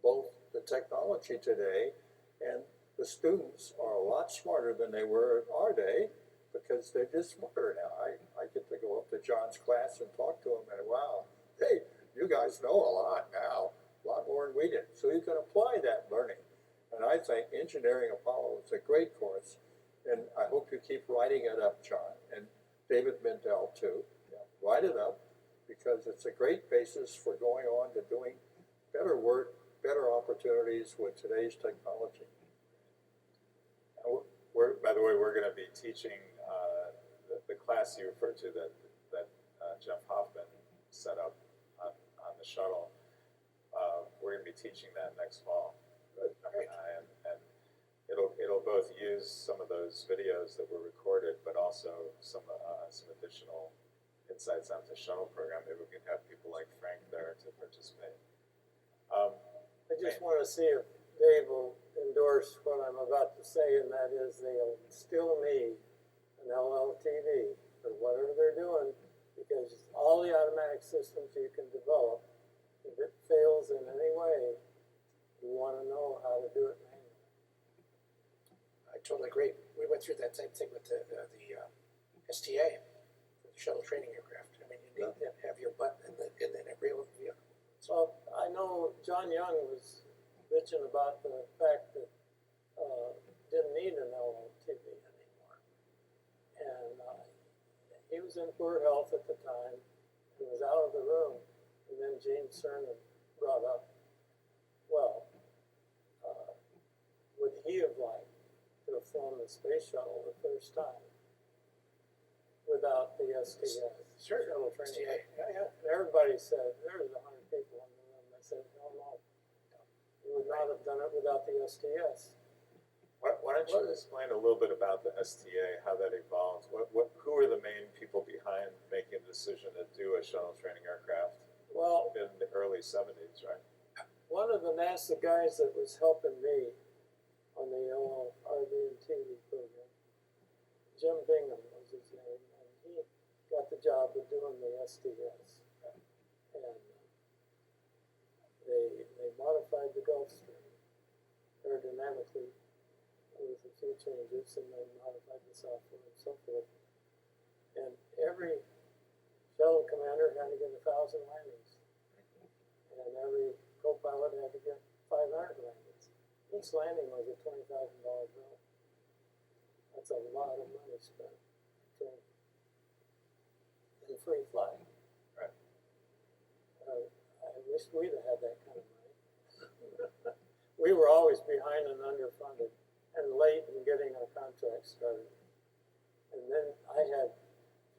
both the technology today and the students are a lot smarter than they were in our day because they're just smarter now. I get to go up to John's class and talk to him and wow, hey, you guys know a lot now, a lot more than we did. So you can apply that learning. And I think Engineering Apollo is a great course, and I hope you keep writing it up, John, and David Mendel too. Yeah, write it up, because it's a great basis for going on to doing better work, better opportunities with today's technology. By the way, we're going to be teaching the class you referred to that Jeff Hoffman set up on the shuttle. We're going to be teaching that next fall. And it'll both use some of those videos that were recorded, but also some additional insights onto the shuttle program. Maybe we can have people like Frank there to participate. I just want to see if Dave will endorse what I'm about to say, and that is they'll still need an LLTV for whatever they're doing, because all the automatic systems you can develop, if it fails in any way, you want to know how to do it manually. I totally agree. We went through that same thing with the STA, for the shuttle training aircraft. I mean, you need to have your butt in the real vehicle. So I know John Young was bitching about the fact that didn't need an LLTV anymore, and he was in poor health at the time and was out of the room. And then Gene Cernan brought up, well, would he have liked to have flown the space shuttle the first time without the STS? Sure. Shuttle training. STA. Yeah. And everybody said, there was 100 people in the room. They said, no. You would not have done it without the STS. Why don't you explain a little bit about the STA, how that evolved? Who are the main people behind making the decision to do a shuttle training aircraft Well, in the early 70s, right? one of the NASA guys that was helping me on the LRV and TV program, Jim Bingham was his name, and he got the job of doing the STS. And they modified the Gulfstream aerodynamically with a few changes, and they modified the software and so forth. And every shuttle commander had to get 1,000 landings, and every co-pilot had to get 500 landings. Each landing was a $20,000 bill. That's a lot of money spent training and free flight. Right. I wish we'd have had that kind of money. We were always behind and underfunded and late in getting our contracts started. And then I had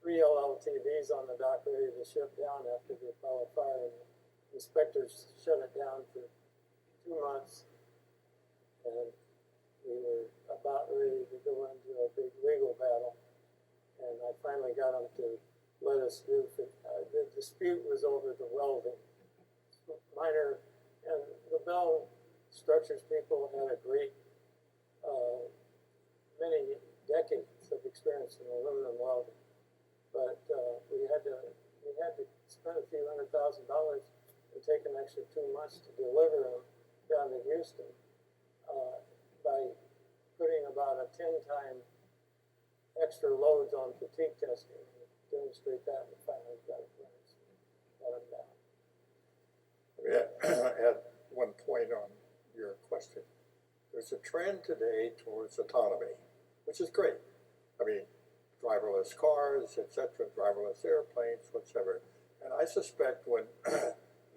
3 LLTVs on the dock ready to ship down after the Apollo fire, and the inspectors shut it down for 2 months, and we were about ready to go into a big legal battle, and I finally got them to let us do it. The dispute was over the welding. Minor, and the Bell Structures people had a great many decades of experience in aluminum welding, but we had to spend a few $100,000 and take an extra 2 months to deliver them down to Houston by putting about a 10-time extra loads on fatigue testing and demonstrate that, and finally got it down. Add one point on your question. There's a trend today towards autonomy, which is great. I mean, driverless cars, etc., driverless airplanes, whatever. And I suspect when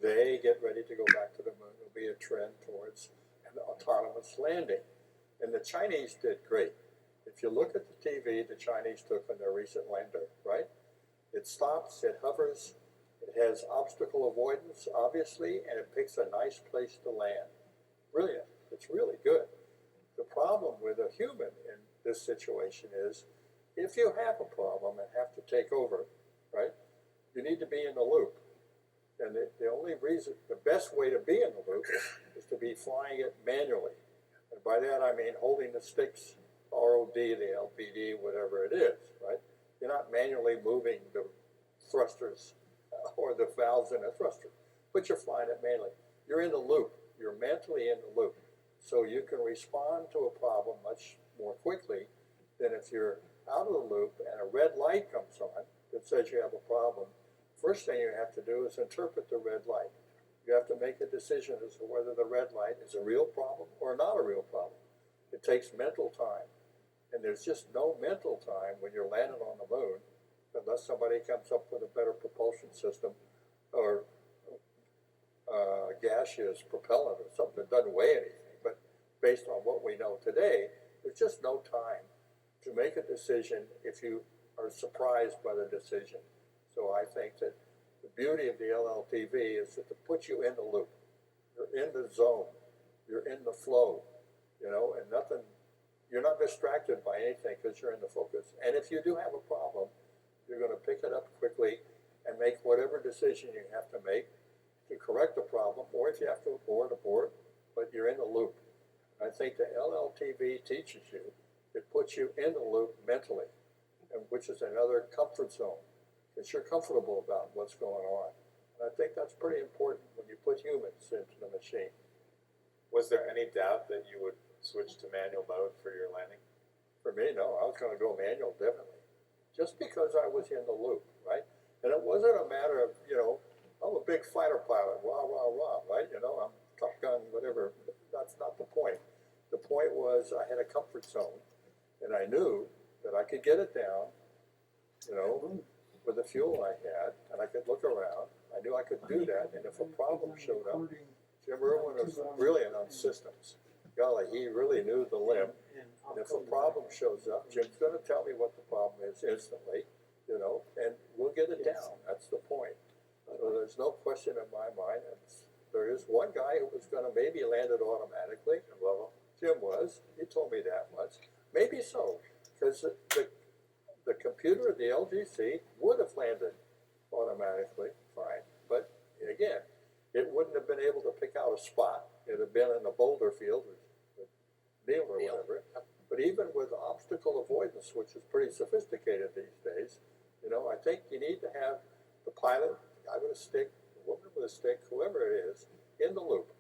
they get ready to go back to the moon, there'll be a trend towards an autonomous landing. And the Chinese did great. If you look at the TV the Chinese took on their recent lander, right? It stops, it hovers, it has obstacle avoidance, obviously, and it picks a nice place to land. Brilliant. It's really good. The problem with a human in this situation is if you have a problem and have to take over, right, you need to be in the loop. And the only reason, the best way to be in the loop is to be flying it manually. And by that I mean holding the sticks, ROD, the LPD, whatever it is, right? You're not manually moving the thrusters or the valves in a thruster, but you're flying it manually. You're in the loop. You're mentally in the loop. So you can respond to a problem much more quickly than if you're out of the loop and a red light comes on that says you have a problem. First thing you have to do is interpret the red light. You have to make a decision as to whether the red light is a real problem or not a real problem. It takes mental time. And there's just no mental time when you're landing on the moon unless somebody comes up with a better propulsion system or gaseous propellant or something that doesn't weigh anything. But based on what we know today, there's just no time to make a decision if you are surprised by the decision. So I think that the beauty of the LLTV is that it puts you in the loop. You're in the zone. You're in the flow, you know, and nothing, you're not distracted by anything because you're in the focus. And if you do have a problem, you're going to pick it up quickly and make whatever decision you have to make to correct the problem, or if you have to abort, but you're in the loop. I think the LLTV teaches you, it puts you in the loop mentally, and which is another comfort zone, because you're comfortable about what's going on. And I think that's pretty important when you put humans into the machine. Was there any doubt that you would switch to manual mode for your landing? For me, no, I was going to go manual definitely, just because I was in the loop, right? And it wasn't a matter of, you know, I'm a big fighter pilot, rah, rah, rah, right? You know, I'm Top Gun, whatever. That's not the point. The point was I had a comfort zone, and I knew that I could get it down, you know, with the fuel I had, and I could look around. I knew I could do that, and if a problem showed up, Jim Irwin was brilliant on systems. Golly, he really knew the limb. And if a problem shows up, Jim's going to tell me what the problem is instantly, you know, and we'll get it down. That's the point. So there's no question in my mind. And there is one guy who was going to maybe land it automatically. Well, Jim was. He told me that much. Maybe so, because the computer, the LGC, would have landed automatically fine. But again, it wouldn't have been able to pick out a spot. It would have been in the boulder field, or Neil or whatever. But even with obstacle avoidance, which is pretty sophisticated these days, you know, I think you need to have the pilot, the guy with a stick, the woman with a stick, whoever it is, in the loop,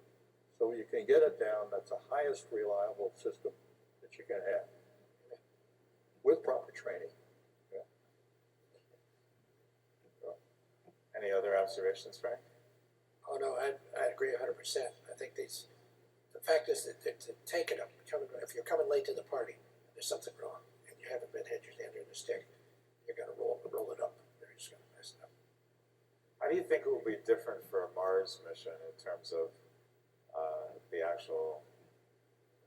so you can get it down. That's the highest reliable system that you can have, with proper training. Yeah. So. Any other observations, Frank? Oh, no, I agree 100%. I think the fact is that to take it up, if you're coming late to the party, there's something wrong, and you haven't been had your hand in the stick, you're going to roll it up. They're just going to mess it up. How do you think it will be different for a Mars mission in terms of the actual,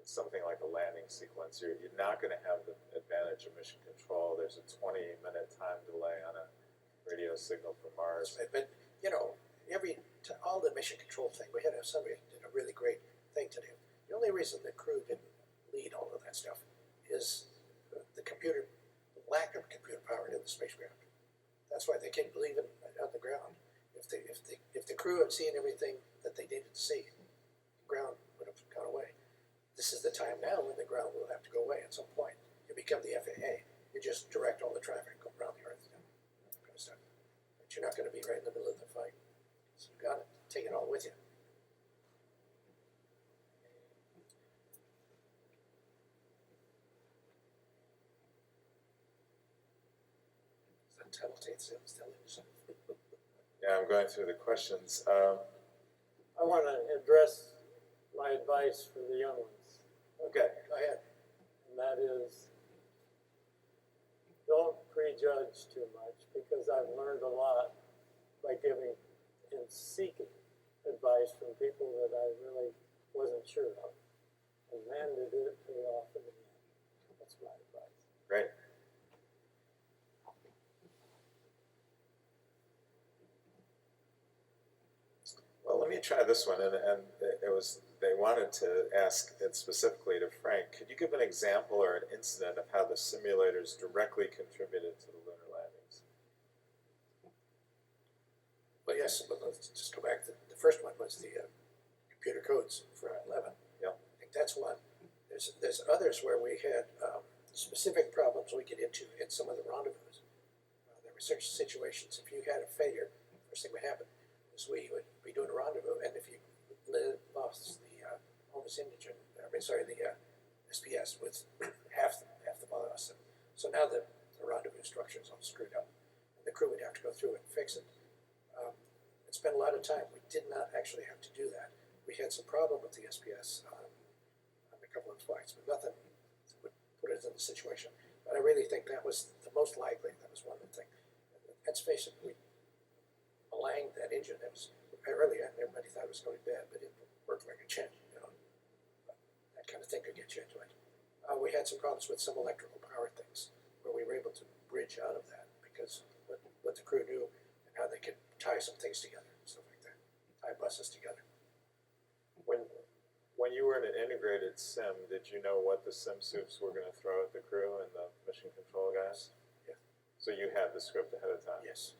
something like a landing sequence? You're not going to have the advantage of mission control. There's a 20-minute time delay on a radio signal from Mars. But, you know, all the mission control thing, we had somebody did a really great thing today. The only reason the crew didn't lead all of that stuff is the lack of computer power in the spacecraft. That's why they kept leaving on the ground. If the crew had seen everything that they needed to see, the ground would have gone away. This is the time now when the ground will have to go away at some point. You become the FAA. You just direct all the traffic around the Earth, that kind of stuff. But you're not going to be right in the middle of the fight. So you got to take it all with you. Yeah, I'm going through the questions. I want to address my advice for the young ones, Okay, go ahead. and that is, don't prejudge too much, because I've learned a lot by giving and seeking advice from people that I really wasn't sure of. And man, did it pay off in the end. That's my advice. Great. Well, let me try this one, and they wanted to ask it specifically to Frank. Could you give an example or an incident of how the simulators directly contributed to the lunar landings? Well, yes, but let's just go back. The first one was the computer codes for 11. Yeah. I think that's one. There's others where we had specific problems we get into in some of the rendezvous. There were certain situations, if you had a failure, first thing would happen is we would be doing a rendezvous, and if you lost the onus indigent, the SPS with half the ballast. So now the rendezvous structure is all screwed up, and the crew would have to go through it and fix it. It spent a lot of time. We did not actually have to do that. We had some problem with the SPS on a couple of flights, but nothing would put us in the situation. But I really think that was the most likely. That was one thing. Let's face it, a flying that engine. That was early on. Everybody thought it was going to be bad, but it worked like a champ. You know, that kind of thing could get you into it. We had some problems with some electrical power things where we were able to bridge out of that because what the crew knew and how they could tie some things together, stuff like that, tie buses together. When you were in an integrated sim, did you know what the sim soups were going to throw at the crew and the mission control guys? Yeah. So you had the script ahead of time? Yes.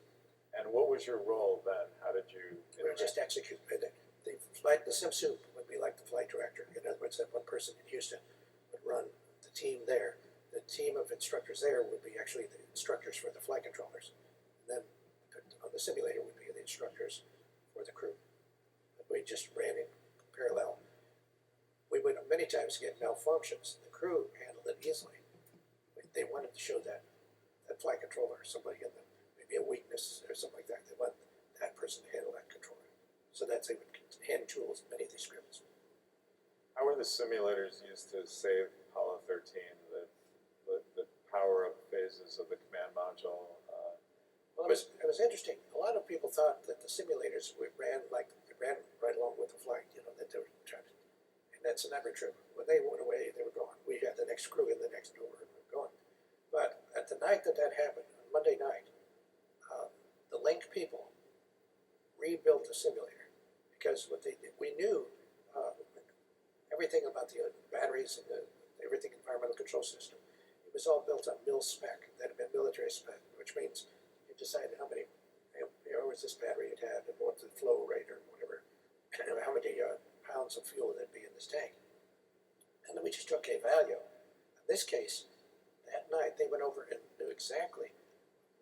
And what was your role then? How did you We would just execute. The sim soup would be like the flight director. In other words, that one person in Houston would run the team there. The team of instructors there would be actually the instructors for the flight controllers. And then on the simulator would be the instructors for the crew. But we just ran in parallel. We would many times get malfunctions. The crew handled it easily. They wanted to show that flight controller, somebody in maybe a weakness or something like that. They want that person to handle that controller. So that's they would hand tools many of these scripts. How were the simulators used to save Apollo 13, the power-up phases of the command module? Well, it was interesting. A lot of people thought that the simulators ran right along with the flight. You know, that they were trying to, and that's never true. When they went away, they were gone. We had the next crew in the next door and we were gone. But at the night that happened, on Monday night, the Link people rebuilt the simulator because what they did, we knew everything about the batteries and everything environmental control system. It was all built on mil spec, that had been military spec, which means you decided how many hours this battery had had and what the flow rate or whatever, and how many pounds of fuel there'd be in this tank. And then we just took a value. In this case, that night they went over and knew exactly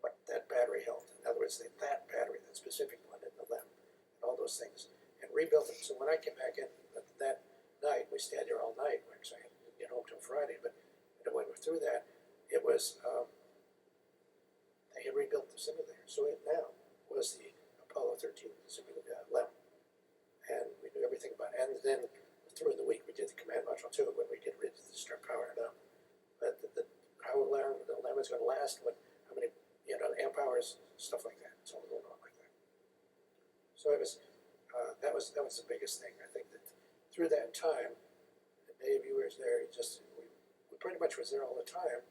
what that battery held. In other words, that battery, that specific one in the LEM, and all those things, and rebuilt it. So when I came back in that night, we stayed there all night. Actually, I didn't get home till Friday, but when we're through that, it was they had rebuilt the simulator. So it now was the Apollo 13 simulator LEM, and we knew everything about it. And then through the week, we did the command module too when we get ready to start powering it up. But how long the LEM is going to last, how many amp hours, stuff like that. It's all going on like that. So it was that was the biggest thing. I think that through that time, Dave, you were there. We pretty much was there all the time,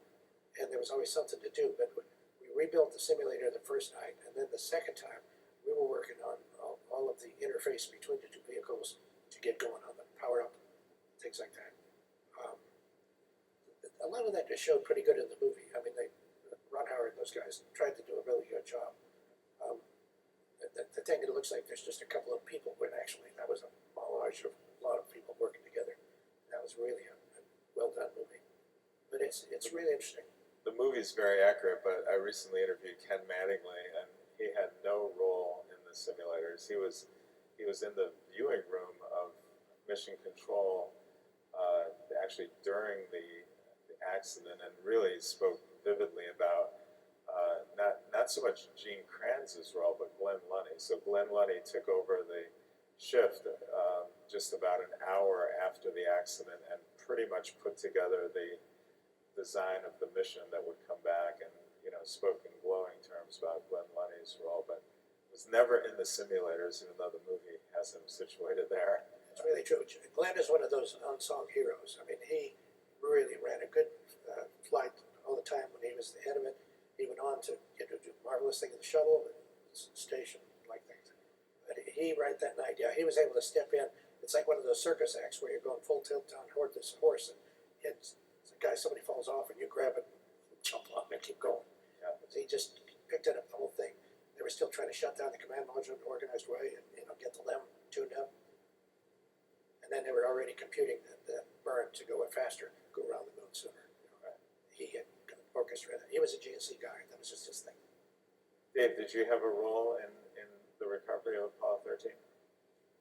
and there was always something to do. But we rebuilt the simulator the first night, and then the second time, we were working on all of the interface between the two vehicles to get going on the power up, things like that. A lot of that just showed pretty good in the movie. I mean, Ron Howard and those guys tried to do a really good job. The thing, it looks like there's just a couple of people, when actually that was a collage of a lot of people working together. That was really a well done movie. But it's really interesting. The movie's very accurate, but I recently interviewed Ken Mattingly, and he had no role in the simulators. He was in the viewing room of Mission Control actually during the accident, and really spoke vividly about not so much Gene Kranz's role, but Glenn Lunny. So Glenn Lunny took over the shift just about an hour after the accident and pretty much put together the design of the mission that would come back, and spoke in glowing terms about Glenn Lunny's role, but was never in the simulators, even though the movie has him situated there. It's really true. Glenn is one of those unsung heroes. I mean, he really ran a good flight all the time when he was the head of it. He went on to do marvelous things in the shuttle and station like things. But he, right that night, he was able to step in. It's like one of those circus acts where you're going full tilt down toward this horse, and it's a guy, somebody falls off, and you grab it, and jump on, and keep going. Yeah. So he just picked it up, the whole thing. They were still trying to shut down the command module in an organized way, and get the LEM tuned up. And then they were already computing the burn to go faster, go around the moon sooner. He had orchestrated that. He was a GNC guy. That was just his thing. Dave, did you have a role in the recovery of Apollo 13?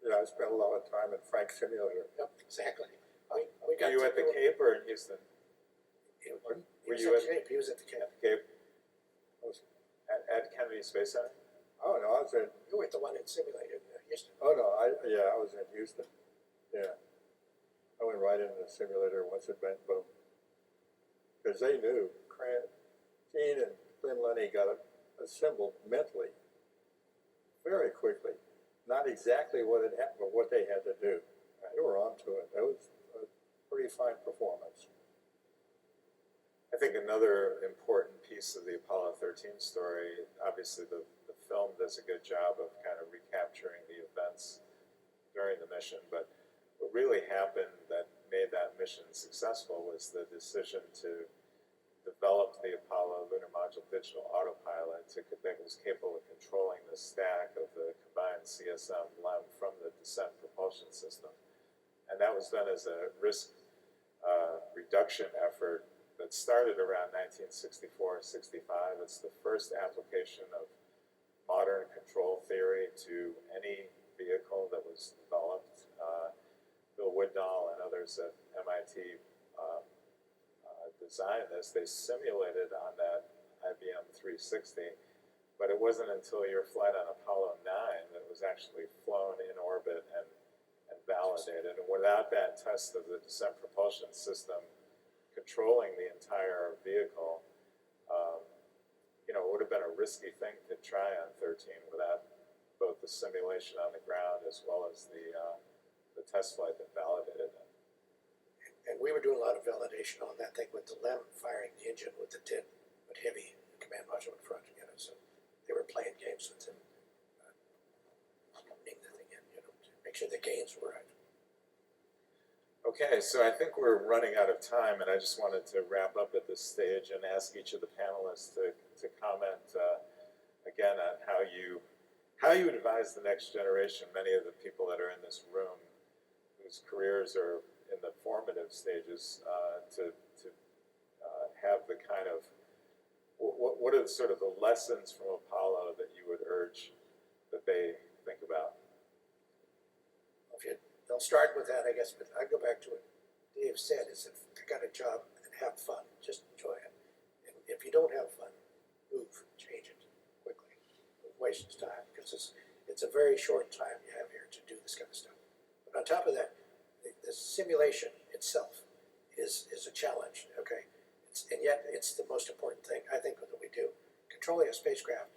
Yeah, I spent a lot of time in Frank's simulator. Yep, exactly. We Were got you at the Cape or in Houston? He was at the Cape. He was at the Cape. At the Cape? At Kennedy Space Center? Oh no, I was in. You were the one that simulated Houston. Oh no, I was in Houston. Yeah, I went right into the simulator once it went boom. Because they knew Gene and Glenn Lunny got it assembled mentally very quickly. Not exactly what had happened, but what they had to do. They were onto it. That was a pretty fine performance. I think another important piece of the Apollo 13 story, obviously the film does a good job of kind of recapturing the events during the mission, but what really happened that made that mission successful was the decision to develop the Apollo Lunar Module Digital Autopilot that was capable of controlling the stack of the combined CSM LEM from the descent propulsion system. And that was done as a risk reduction effort that started around 1964-65. It's the first application of modern control theory to any vehicle that was developed. Bill Woodall and others at MIT designed this. They simulated on that IBM 360, but it wasn't until your flight on Apollo 9 that it was actually flown in orbit and validated. And without that test of the descent propulsion system controlling the entire vehicle, it would have been a risky thing to try on 13 without both the simulation on the ground as well as the test flight that validated it. And we were doing a lot of validation on that thing with the LEM firing the engine with the tin, but heavy command module in front, so they were playing games with it, putting the thing in, to make sure the gains were right. Okay, so I think we're running out of time, and I just wanted to wrap up at this stage and ask each of the panelists to comment again on how you advise the next generation. Many of the people that are in this room, whose careers are in the formative stages, to have the kind of what are sort of the lessons from Apollo that you would urge that they think about? They'll start with that, I guess, but I go back to what Dave said, is if you got a job and have fun, just enjoy it. And if you don't have fun, move, change it quickly. Don't waste time, because it's a very short time you have here to do this kind of stuff. But on top of that, the simulation itself is a challenge, okay? And yet it's the most important thing, I think, that we do. Controlling a spacecraft,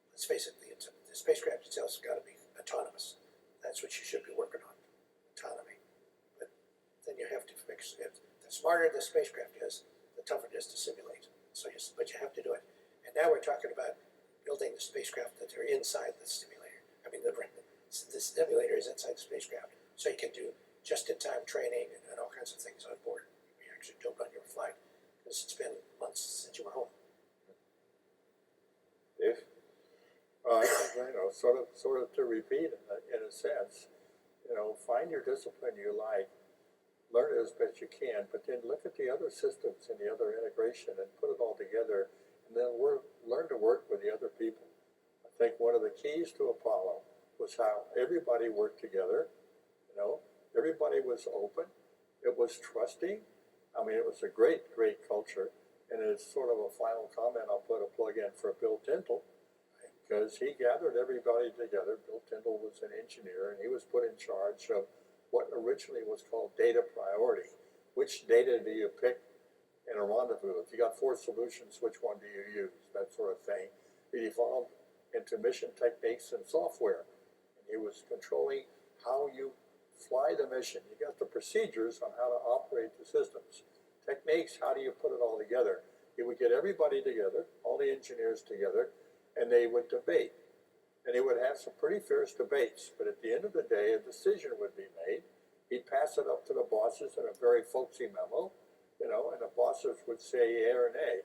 let's face it, the spacecraft itself has got to be autonomous. That's what you should be working on. Autonomy, but then you have to fix it. The smarter the spacecraft is, the tougher it is to simulate. But you have to do it. And now we're talking about building the spacecraft that are inside the simulator. I mean, the simulator is inside the spacecraft, so you can do just-in-time training and all kinds of things on board. You actually don't run your flight because it's been months since you were home. Dave? Sort of to repeat in a sense. Find your discipline you like, learn it as best you can, but then look at the other systems and the other integration and put it all together, and then learn to work with the other people. I think one of the keys to Apollo was how everybody worked together. Everybody was open. It was trusting. I mean, it was a great culture. And as sort of a final comment, I'll put a plug in for Bill Tyndall, because he gathered everybody together. Bill Tyndall was an engineer, and he was put in charge of what originally was called data priority. Which data do you pick in a rendezvous? If you got 4 solutions, which one do you use? That sort of thing. It evolved into mission techniques and software. And he was controlling how you fly the mission. You got the procedures on how to operate the systems. Techniques, how do you put it all together? He would get everybody together, all the engineers together, and they would debate. And they would have some pretty fierce debates, but at the end of the day, a decision would be made. He'd pass it up to the bosses in a very folksy memo, and the bosses would say yea or nay.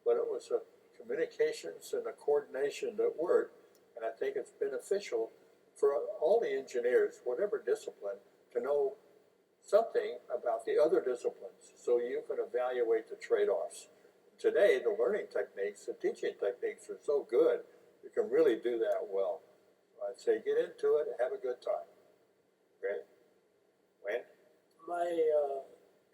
But it was a communications and a coordination that worked, and I think it's beneficial for all the engineers, whatever discipline, to know something about the other disciplines so you can evaluate the trade-offs. Today, the learning techniques, the teaching techniques are so good, you can really do that well. I'd say get into it, have a good time. Great. Wayne? My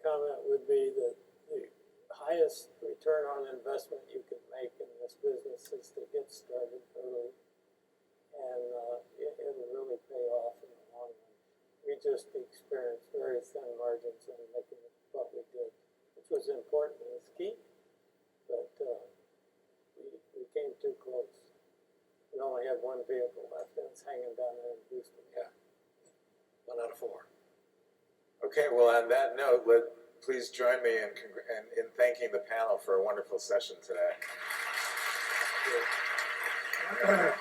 comment would be that the highest return on investment you can make in this business is to get started early, and it'll really pay off in the long run. We just experienced very thin margins in making what we did, which was important and was key, but we came too close. We only had one vehicle left, and it's hanging down there in Houston. Yeah. 1 out of 4. Okay, well, on that note, please join me in thanking the panel for a wonderful session today. Yeah.